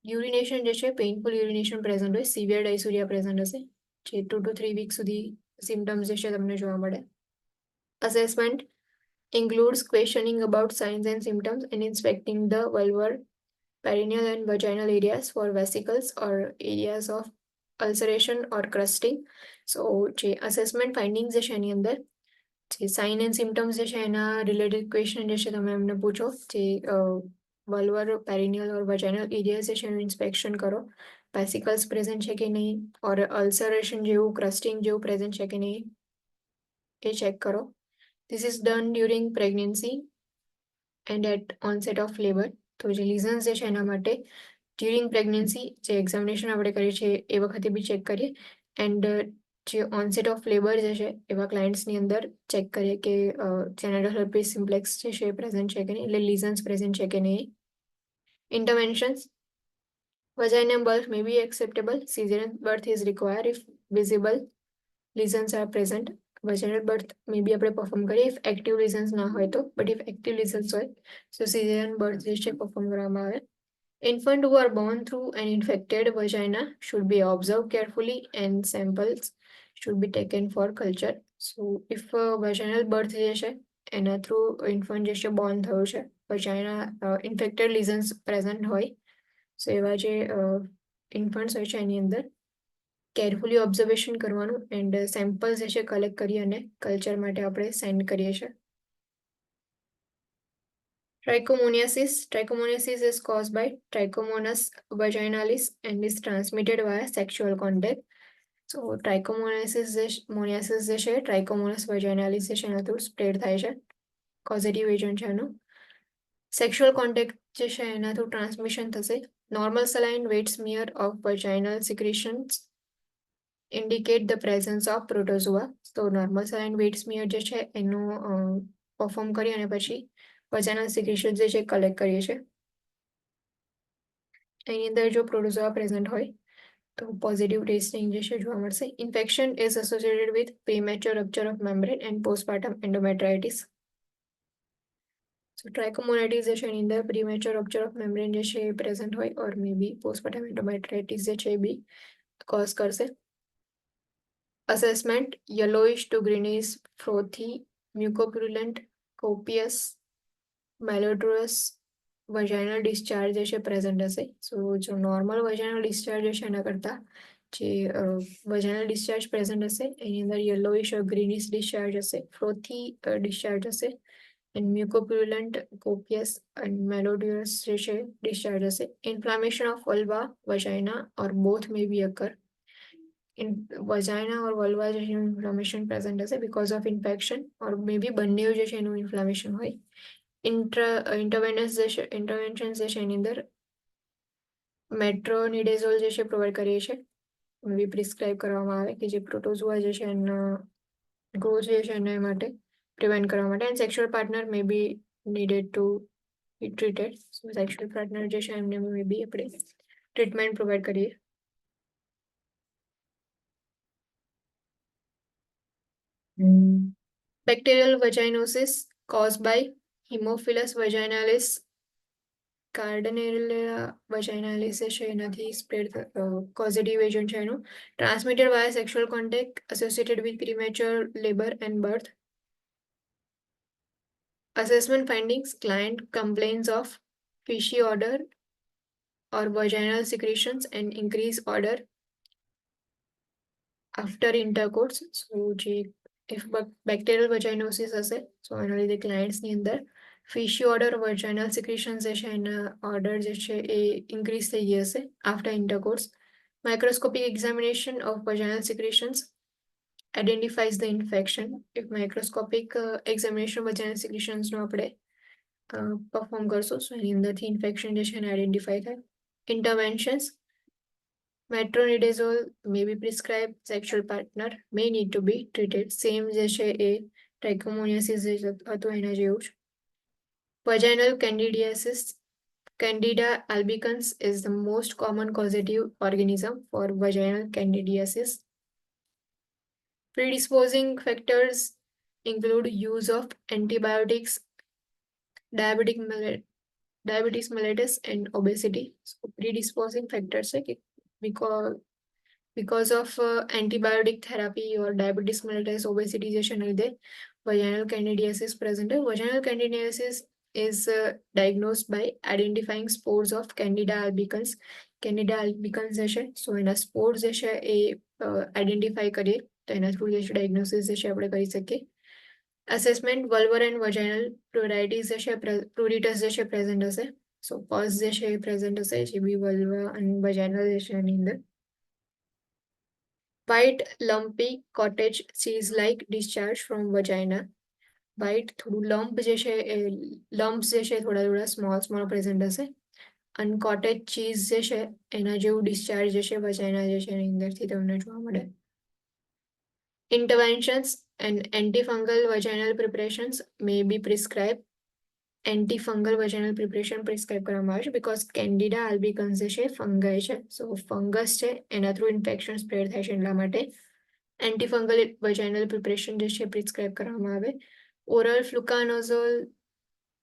યુરિનેશન જે છે પેઇનફુલ યુરિનેશન પ્રેઝન્ટ હોય સિવિયર ડાયસુરિયા પ્રેઝન્ટ હશે જે 2 to 3 વીક સુધી સિમ્ટમ્સ જે છે તમને જોવા મળે. Assessment includes questioning about signs and symptoms and inspecting the vulvar, perineal and vaginal areas for vesicles or areas of ulceration or crusting. So જે assessment findings જે છે એની અંદર જે સાઇન એન્ડ સિમ્ટમ્સ જે છે એના રિલેટેડ ક્વેશ્ચન જે છે તમે એમને પૂછો જે વલ્વર પેરિનિયલ ઓર વજાઇનલ એરિયા જે છે એનું ઇન્સ્પેક્શન કરો વેસિકલ્સ પ્રેઝન્ટ છે કે નહીં ઓર અલ્સરેશન જેવું ક્રસ્ટિંગ જેવું પ્રેઝન્ટ છે કે નહીં એ ચેક કરો. This is done during pregnancy and at onset of labor. તો જે લીઝન્સ જે છે એના માટે ડ્યુરિંગ પ્રેગ્નન્સી જે એક્ઝામિનેશન આપણે કરીએ છીએ એ વખતે બી ચેક કરીએ એન્ડ જે ઓનસેટ ઓફ લેબર જે છે એવા ક્લાયન્ટ્સની અંદર ચેક કરીએ કે જેનેટલ હર્પીસ સિમ્પ્લેક્સ જે છે એ પ્રેઝન્ટ છે કે નહીં એટલે લીઝન્સ પ્રેઝન્ટ છે કે નહીં. ઇન્ટરવેન્શન્સ vaginal birth may be acceptable. Cesarean birth is required if visible lesions are present. Vaginal birth may be આપણે પરફોર્મ કરીએ if એક્ટિવ lesions ના હોય તો બટ if એક્ટિવ lesions હોય so cesarean birth જે છે પરફોર્મ કરવામાં આવે. Infant who are born through an infected vagina should be observed carefully and samples should be taken for culture. So if vaginal birth જે છે એના through infant જે છે બોર્ન થયું છે vagina infected lesions present હોય સો એવા જે ઇન્ફન્ટ્સ હોય છે એની અંદર કેરફુલી ઓબ્ઝર્વેશન કરવાનું એન્ડ સેમ્પલ્સ જે છે કલેક્ટ કરી અને કલ્ચર માટે આપણે સેન્ડ કરીએ છીએ. Trichomoniasis is caused by Trichomonas vaginalis and is transmitted via sexual contact. So Trichomoniasis જે છે Trichomonas vaginalis જે છે એના થ્રુ સ્પ્રેડ થાય છે કોઝેટિવ એજન્ટ છે એનું. સેક્સ્યુઅલ કોન્ટેક્ટ જે છે એના થ્રુ ટ્રાન્સમિશન થશે. Normal saline weight smear of vaginal secretions indicate the presence of protozoa. So normal saline weight smear જે છે એનું પરફોર્મ કરી અને પછી vaginal secretions જે છે કલેક્ટ કરીએ છીએ. એની અંદર જો પ્રોટોઝોઆ પ્રેઝન્ટ હોય તો પોઝિટિવ ટેસ્ટિંગ જે છે જોવા મળશે. Infection is associated with premature rupture of membrane and postpartum endometritis. So trichomoniasis જે છે એની અંદર પ્રીમેચ્યોર રપ્ચર ઓફ મેમ્બ્રેન જે છે એ પ્રેઝન્ટ હોય ઓર મે બી પોસ્ટપાર્ટમ એન્ડોમેટ્રાઇટિસ જે છે એ બી કોઝ કરશે. Assessment yellowish to greenish, frothy, mucopurulent, copious, malodorous vaginal discharge જે છે પ્રેઝન્ટ હશે. સો જો નોર્મલ vaginal discharge જે છે એના કરતા જે vaginal discharge પ્રેઝન્ટ હશે એની અંદર yellowish or greenish discharge હશે, frothy discharge હશે and mucopurulent, copious and malodorous જે છે discharge હશે. Inflammation of vulva, vagina or both may be occur. In vagina or vulva જે છે ઇન્ફ્લામેશન પ્રેઝન્ટ હશે because of infection or may બી બંને જે છે એનું ઇન્ફ્લામેશન હોય. ઇન્ટરવેન્શન્સ જે છે એની અંદર મેટ્રોનિડેઝોલ જે છે પ્રોવાઈડ કરીએ છીએ મે બી પ્રિસ્ક્રાઇબ કરવામાં આવે કે જે પ્રોટોઝોઆ જે છે એના ગ્રોથ જે છે એના માટે પ્રિવેન્ટ કરવા માટે. And sexual partner may be needed to be treated. So sexual partner જે છે એમને મે બી આપણે ટ્રીટમેન્ટ પ્રોવાઈડ કરીએ. Bacterial vaginosis caused by Haemophilus vaginalis Gardnerella vaginalis છે એનાથી સ્પ્રેડ કોઝિટિવ એજન્ટ છે એનું transmitted via sexual contact associated with premature labour and birth. Assessment findings: client complains of fishy odor or vaginal secretions and increased odor after intercourse. So, if bacterial vaginosis હશે, so એના લીધે clients ની અંદર fishy odor vaginal secretions જે છે એના order જે છે એ increase થઈ ગઈ હશે after intercourse. Microscopic examination of vaginal secretions identifies the infection. If microscopic examination vaginal secretions નો આપણે perform કરશો, so એની અંદરથી infection જે છે એને identify થાય. Interventions: metronidazole may be prescribed. Sexual partner may need to be treated. Same જે છે એ trichomoniasis જે હતું એના જેવું જ. Vaginal candidiasis: Candida albicans is the most common causative organism for vaginal candidiasis. Predisposing factors include use of antibiotics, diabetes mellitus, and obesity. So predisposing factors है कि because of antibiotic therapy or diabetes mellitus, obesity જે છે એના લીધે vaginal candidiasis present. Vaginal candidiasis is diagnosed by identifying spores of Candida albicans. Candida albicans જે છે, so એના spores જે છે એ identify કરીએ તો એના થ્રુ જે છે diagnosis જે છે આપણે કરી શકીએ. Assessment: vulvar and vaginal pruritus જે છે present હશે. So pus જે છે present હશે જે બી vulva and vaginal જે છે એની અંદર. White lumpy cottage cheese like discharge from vagina. White થોડું lump જે છે એ lumps જે છે થોડા small present હશે. અને cottage cheese જે છે એના જેવું discharge જે છે vagina જે છે એની અંદરથી તમને જોવા મળે. Interventions and antifungal vaginal preparations may be prescribed. Antifungal vaginal preparation prescribe કરવામાં આવે છે because Candida albicans જે છે fungi છે, so fungus છે એના થ્રુ ઇન્ફેક્શન સ્પ્રેડ થાય છે એટલા માટે antifungal vaginal preparation જે છે પ્રિસ્ક્રાઇબ કરવામાં આવે. Oral fluconazole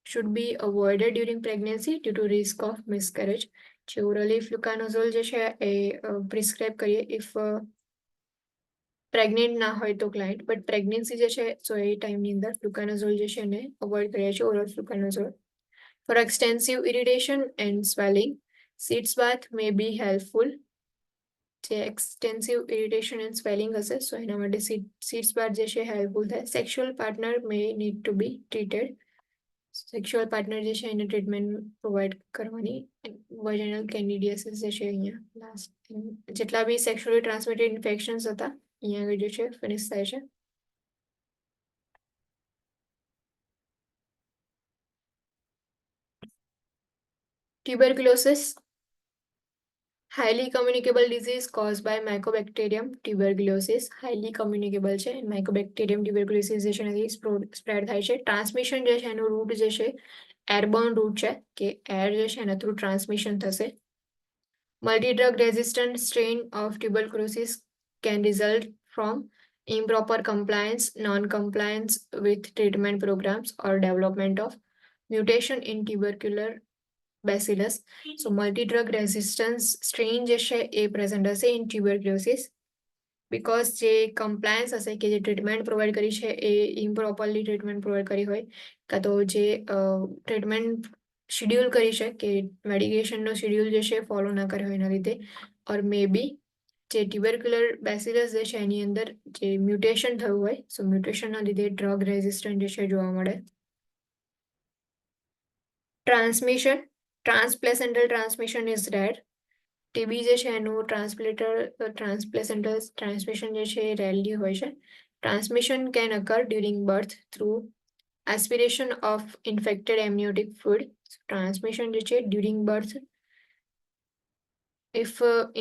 should be avoided during pregnancy due to risk of miscarriage. જે orally fluconazole જે છે એ પ્રિસ્ક્રાઇબ કરીએ if પ્રેગ્નેન્ટ ના હોય તો ક્લાયન્ટ, બટ પ્રેગ્નન્સી જે છે સો એ ટાઈમની અંદર ફ્લુકાનાઝોલ જે છે એને અવોઇડ કરીએ છીએ, oral fluconazole. For extensive irritation and swelling, sitz bath may be helpful. જે એક્સટેન્સિવ ઇરિટેશન એન્ડ સ્વેલિંગ હશે સો એના માટે સીડ્સ બાથ જે છે હેલ્પફુલ થાય. Sexual partner may need to be treated. Sexual partner જે છે એને ટ્રીટમેન્ટ પ્રોવાઈડ કરવાની. વજાઇનલ કેન્ડિડિયાસિસ જે છે અહીંયા લાસ્ટ જેટલા બી સેક્સ્યુઅલી ટ્રાન્સમિટેડ ઇન્ફેક્શન્સ હતા અહીંયા આગળ જે છે ફિનિશ થાય છે. Tuberculosis, highly communicable disease caused by Mycobacterium tuberculosis. Highly communicable છે. Mycobacterium tuberculosis જે છે એનાથી સ્પ્રેડ થાય છે. ટ્રાન્સમિશન જે છે એનું રૂટ જે છે એરબોર્ન રૂટ છે કે એર જે છે એના થ્રુ ટ્રાન્સમિશન થશે. Multi-drug resistant strain of tuberculosis can result from improper compliance, non-compliance with treatment programs, or development of mutation in tubercular bacillus. So multi-drug resistance strain જે છે એ present હશે in tuberculosis because જે compliance હશે કે જે treatment provide કરી છે એ improperly treatment provide કરી હોય કાં તો જે ટ્રીટમેન્ટ શેડ્યુલ કરી છે કે મેડિકેશનનો શેડ્યુલ જે છે ફોલો ના કર્યો એના લીધે, ઓર મે બી જે ટ્યુબરક્યુલર બેસિલસ જે છે એની અંદર જે મ્યુટેશન થયું હોય સો મ્યુટેશનના લીધે ડ્રગ રેઝિસ્ટન્ટ જે છે જોવા મળે. Transmission, transplacental transmission is rare. TB જે છે એનું ટ્રાન્સપ્લેસેન્ટલ ટ્રાન્સમિશન જે છે એ રેરલી હોય છે. Transmission can occur during birth through aspiration of infected amniotic fluid. Transmission જે છે during birth if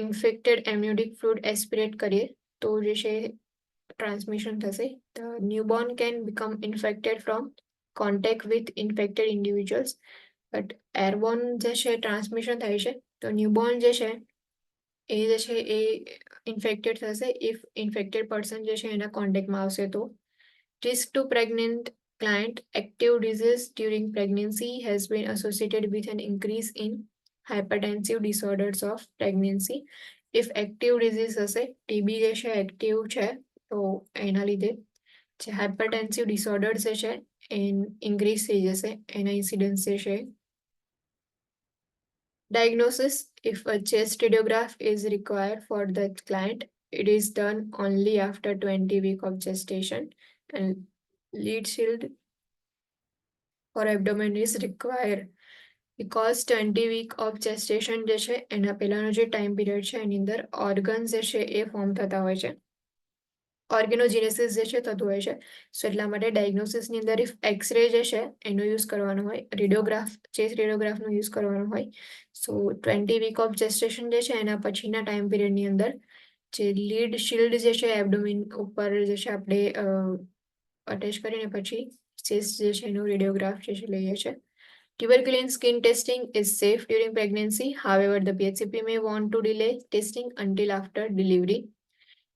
infected amniotic fluid aspirate કરીએ તો જે છે transmission થશે. The newborn can become infected from contact with infected individuals, but airborne જે છે transmission થાય છે તો newborn જે છે એ જે છે એ infected થશે if infected person જે છે એના કોન્ટેક્ટમાં આવશે તો. Risk to pregnant client, active disease during pregnancy has been associated with an increase in hypertensive disorders of pregnancy. If active disease હશે, TB જે છે active છે, તો એના લીધે જે hypertensive disorders જે છે એ increase થઈ જશે, એના incidence જે છે. Diagnosis: if a chest radiograph is required for the client, it is done only after 20 weeks of gestation, and lead shield for abdomen is required because 20 week of gestation જે છે એના પહેલાનો જે ટાઈમ પીરિયડ છે એની અંદર organs જે છે એ ફોર્મ થતા હોય છે, ઓર્ગેનોજેનેસિસ જે છે થતું હોય છે. સો એટલા માટે ડાયગ્નોસિસની અંદર ઇફ એક્સરે જે છે એનો યુઝ કરવાનો હોય, રેડિયોગ્રાફ, ચેસ્ટ રેડિયોગ્રાફનો યુઝ કરવાનો હોય. સો 20 વીક ઓફ જેસ્ટેશન જે છે એના પછીના ટાઈમ પીરિયડની અંદર જે લીડ શિલ્ડ જે છે એબડોમિન ઉપર જે છે આપણે અટેચ કરીને પછી ચેસ્ટ જે છે એનો રેડિયોગ્રાફ જે છે લઈએ છીએ. Tuberculin skin testing is safe during pregnancy. However, the PHCP may want to delay testing until after delivery.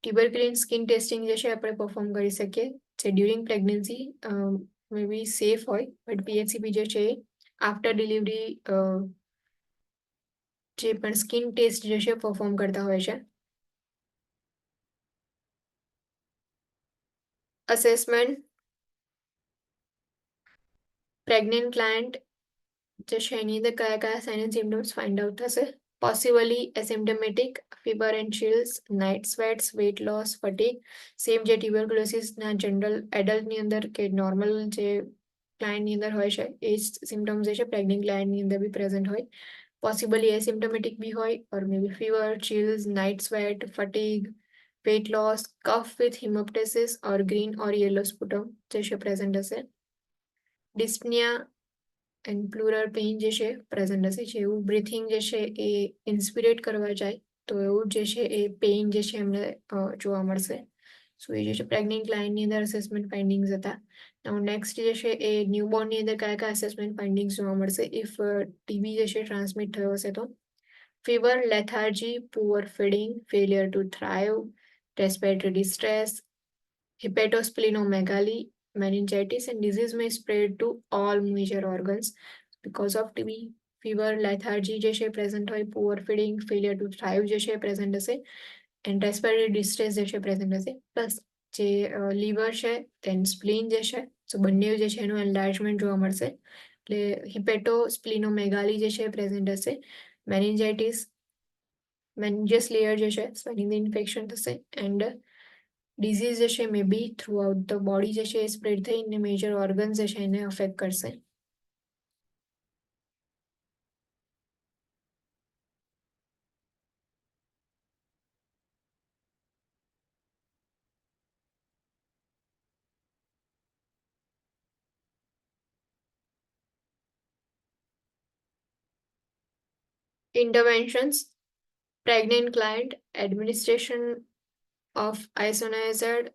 Tuberculin skin testing જે છે આપણે પરફોર્મ કરી શકીએ જે ડ્યુરિંગ પ્રેગ્નન્સી મે બી સેફ હોય, બટ PHCP જે છે આફ્ટર ડિલિવરી જે પણ સ્કિન ટેસ્ટ જે છે પરફોર્મ કરતા હોય છે. અસેસમેન્ટ: પ્રેગ્નન્ટ ક્લાયન્ટ જે છે એની અંદર કયા કયા sign and symptoms find out થશે. Possibly asymptomatic, fever and chills, night sweats, weight loss, fatigue, same જે ટ્યુબરક્યુલોસિસના જનરલ એડલ્ટની અંદર કે નોર્મલ જે ક્લાયન્ટની અંદર હોય છે એ જ સિમ્ટમ્સ જે છે પ્રેગ્નન્ટ ક્લાયન્ટની અંદર બી પ્રેઝન્ટ હોય. પોસિબલી એસિમ્ટમેટિક બી હોય, or may be fever, chills, night sweat, fatigue, weight loss, cough with haemoptysis or green or yellow sputum જે છે પ્રેઝન્ટ હશે. ડિસ્પનિયા એન્ડ પ્લુરલ પેઇન જે છે પ્રેઝન્ટ હશે. જેવું બ્રીથિંગ જે છે એ ઇન્સ્પિરેટ કરવા જાય તો એવું જે છે એ પેઇન જે છે એમને જોવા મળશે. સો એ જે છે પ્રેગ્નન્ટ ક્લાયન્ટની અંદર અસેસમેન્ટ ફાઇન્ડિંગ્સ હતા. નેક્સ્ટ જે છે એ ન્યૂબોર્નની અંદર કયા કયા અસેસમેન્ટ ફાઇન્ડિંગ્સ જોવા મળશે ઇફ ટીબી જે છે ટ્રાન્સમિટ થયો હશે તો. Fever, lethargy, poor feeding, failure to thrive, respiratory distress, hepatosplenomegaly, meningitis, and disease may spread to all major organs because of TB. Fever, lethargy જે છે પ્રેઝન્ટ હોય, poor feeding, failure to thrive જે છે present હશે, and respiratory distress જે છે present હશે. Plus જે લીવર છે તેન સ્પ્લીન જે છે, સો બંને જે છે એનું એન્લાર્જમેન્ટ જોવા મળશે. એટલે હિપેટોસ્પ્લિનોમેગાલી જે છે પ્રેઝન્ટ હશે. મેનિન્જાઇટિસ, મેનિન્જિયસ લેયર જે છે સ્વેલિંગ ઇન્ફેક્શન થશે, એન્ડ ડિઝીઝ જે છે મે બી થ્રુ આઉટ ધ બોડી જે છે એ સ્પ્રેડ થઈને મેજર ઓર્ગન્સ જે છે એને અફેક્ટ કરશે. Interventions: pregnant client, administration of isoniazid,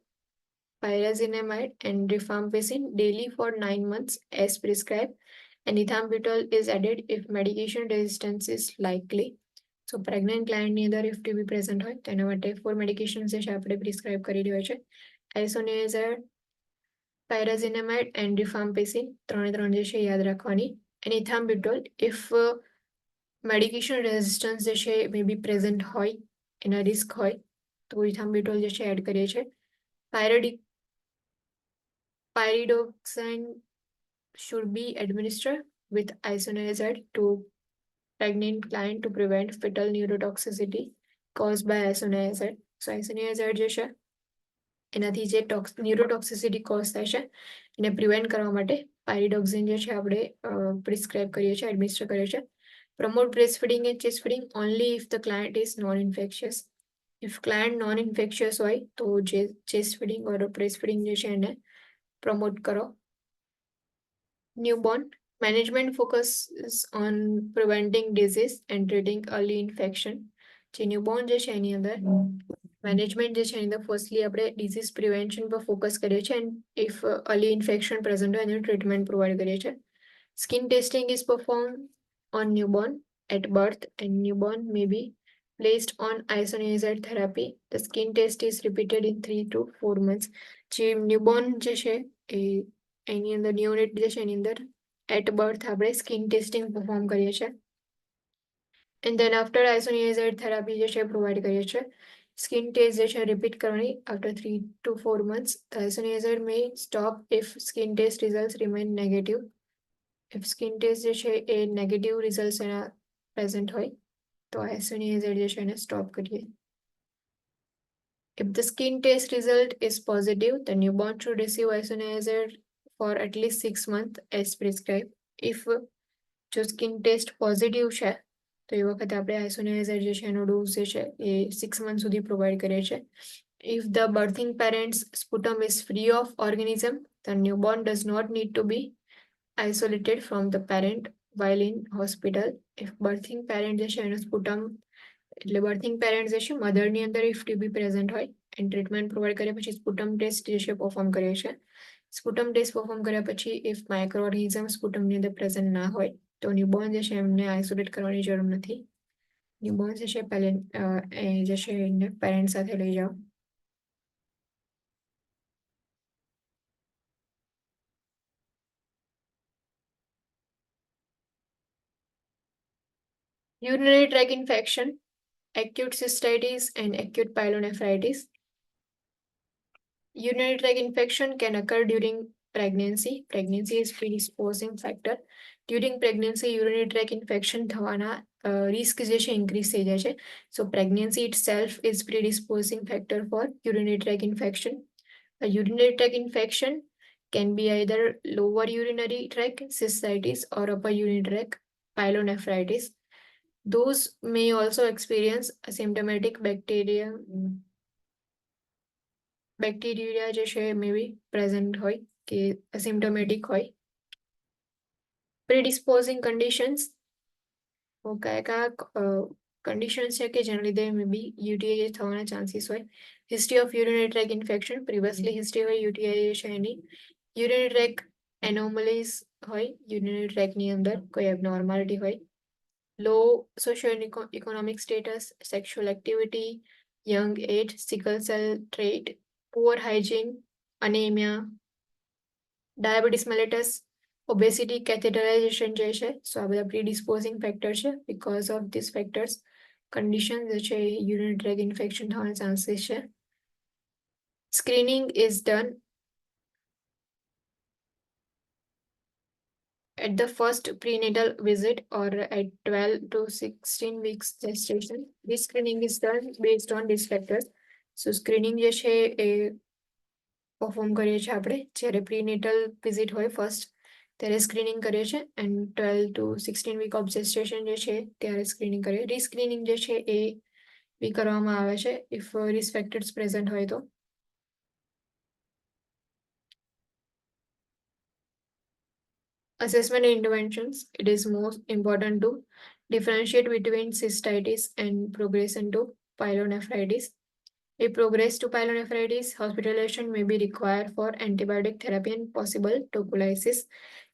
pyrazinamide, and rifampicin daily for 9 months as prescribed, and ethambutol is added if medication resistance is likely. So pregnant client ની અંદર if TB present હોય તેના માટે 4 medications જે છે આપણે prescribe કરી દેવા છે. isoniazid, pyrazinamide and rifampicin ત્રણે જે છે યાદ રાખવાની. and ethambutol if medication resistance જે છે મે બી પ્રેઝન્ટ હોય, એના રિસ્ક હોય તો ઇથામ્બ્યુટોલ જે છે એડ કરીએ છીએ. Pyridoxine should be administered with isoniazid to pregnant client to prevent fetal neurotoxicity caused by isoniazid. So isoniazid જે છે એનાથી જે ન્યુરોટોક્સિસિટી કોઝ થાય છે એને પ્રિવેન્ટ કરવા માટે પાયરિડોક્સિન જે છે આપણે પ્રિસ્ક્રાઇબ કરીએ છીએ, એડમિનિસ્ટર કરીએ છીએ. Promote breastfeeding and chest feeding only if the client is non-infectious. If client non-infectious હોય તો જે chest feeding or breastfeeding જે છે એને promote કરો. Newborn management focuses on preventing disease and treating early infection. જે newborn જે છે એની અંદર મેનેજમેન્ટ જે છે એની અંદર ફર્સ્ટલી આપણે ડિઝીઝ પ્રિવેન્શન પર ફોકસ કરીએ છીએ and if early infection present હોય એનું ટ્રીટમેન્ટ પ્રોવાઈડ કરીએ છીએ. Skin testing is perform on newborn at birth, and newborn may be placed on isoniazid therapy. The skin test is repeated in 3 to 4 months. જે newborn જે છે એ એની અંદર નિયોનેટ જે છે એની અંદર એટ બર્થ આપણે સ્કિન ટેસ્ટિંગ પરફોર્મ કરીએ છીએ. એન્ડ ધેન આફ્ટર આઇસોનિયાઝાઇડ થેરાપી જે છે પ્રોવાઈડ કરીએ છીએ. સ્કિન ટેસ્ટ જે છે રિપીટ કરવાની after 3 to 4 months. The isoniazid may stop if skin test results remain negative. If skin test જે છે એ નેગેટિવ રિઝલ્ટ એના પ્રેઝન્ટ હોય તો આઇસોનિયાઝાઇડ જે છે એને સ્ટોપ કરીએ. If the skin test result is positive, the newborn should receive isoniazid for at least 6 months as prescribed. If જો સ્કિન ટેસ્ટ પોઝિટિવ છે તો એ વખતે આપણે આઇસોનિયાઝાઇડ જે છે એનો ડોઝ જે છે એ 6 મંથ સુધી પ્રોવાઈડ કરીએ છીએ. If the birthing parent's sputum is free of organism, the newborn does not need to be isolated from the parent while in hospital. If birthing parent જે છે એનો sputum એટલે બર્થિંગ પેરેન્ટ જે છે મધરની અંદર ઇફ ટીબી પ્રેઝન્ટ હોય and treatment provide કર્યા પછી સ્પુટમ ટેસ્ટ જે છે પરફોર્મ કરીએ છીએ. સ્પુટમ ટેસ્ટ પરફોર્મ કર્યા પછી ઇફ માઇક્રો ઓર્ગેનિઝમ સ્પુટમની અંદર પ્રેઝન્ટ ના હોય તો ન્યૂબોર્ન જે છે એમને આઇસોલેટ કરવાની જરૂર નથી. ન્યૂબોર્ન જે છે એ જે છે એને પેરેન્ટ સાથે લઈ જાઓ. Urinary tract infection, acute cystitis and acute pyelonephritis. Urinary tract infection can occur during pregnancy. Pregnancy is predisposing factor. During pregnancy, urinary tract infection થવાના risk જે છે increase થઈ જાય છે. So pregnancy itself is predisposing factor for urinary tract infection. A urinary tract infection can be either lower urinary tract cystitis or upper urinary tract pyelonephritis. Those may also experience asymptomatic bacteria જે છે મે be present હોય કે અસિમ્ટોમેટિક હોય. પ્રિડિસ્પોઝિંગ conditions કયા conditions છે કે જેના લીધે મે બી યુટીઆઈ થવાના ચાન્સીસ હોય. History of urinary track infection, previously history હોય યુટીઆઈ છે એની. યુરિનરી ટ્રેક એનોમલીઝ હોય, યુરિનરી ટ્રેકની અંદર કોઈ એબનોર્માલિટી હોય. Low socio economic status, sexual activity, young age, sickle cell trait, poor hygiene, anemia, diabetes mellitus, obesity, catheterization જે છે. સો આ બધા predisposing factor છે. Because of these factors, condition જે છે urinary tract infection થવાના chances છે. Screening is done at the first prenatal visit or at 12 to 16 weeks gestation. This screening is done based on these factors. So screening જે છે એ perform કરીએ છીએ આપણે જ્યારે પ્રીનેટલ વિઝિટ હોય ફર્સ્ટ ત્યારે સ્ક્રીનિંગ કરીએ છીએ એન્ડ 12 to 16 વીક ઓફ જેસ્ટેશન જે છે ત્યારે સ્ક્રીનિંગ કરીએ. રીસ્ક્રીનિંગ જે છે એ બી કરવામાં આવે છે ઇફ રિસ્ક ફેક્ટર્સ પ્રેઝન્ટ હોય તો. Assessment and interventions. It is most important to differentiate between cystitis and progression to pyelonephritis. If progress to pyelonephritis, hospitalization may be required for antibiotic therapy and possible tuberculosis.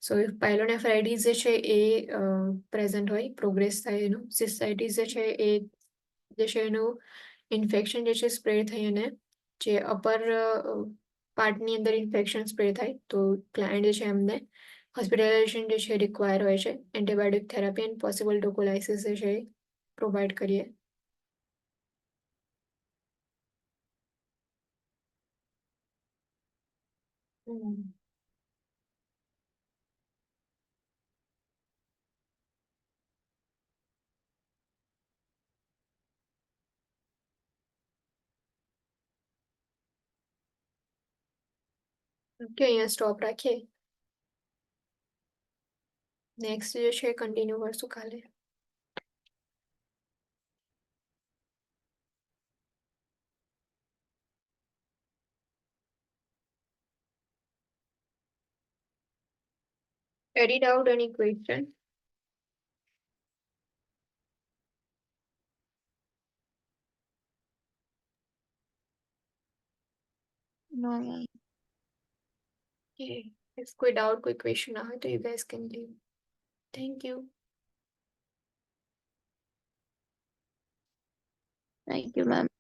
So if pyelonephritis જે છે એ present હોય, progress થાય એનું, cystitis જે છે એનું infection જે છે સ્પ્રેડ થઈ અને જે અપર પાર્ટની અંદર ઇન્ફેક્શન સ્પ્રેડ થાય તો ક્લાયન્ટ જે છે એમને હોસ્પિટલાઇઝેશન જે છે રિક્વાયર હોય છે. એન્ટીબાયોટિક થેરાપી એન્ડ પોસિબલ ટોકોલાઇસિસ જે છે પ્રોવાઈડ કરીએ. ઓકે, અહીંયા સ્ટોપ રાખીએ. નેક્સ્ટ જે છે કન્ટિન્યુ કરશું કાલે. Any doubt, any question? No. Okay. If कोई doubt, कोई question ना हो तो you guys can leave. Thank you. Thank you, ma'am.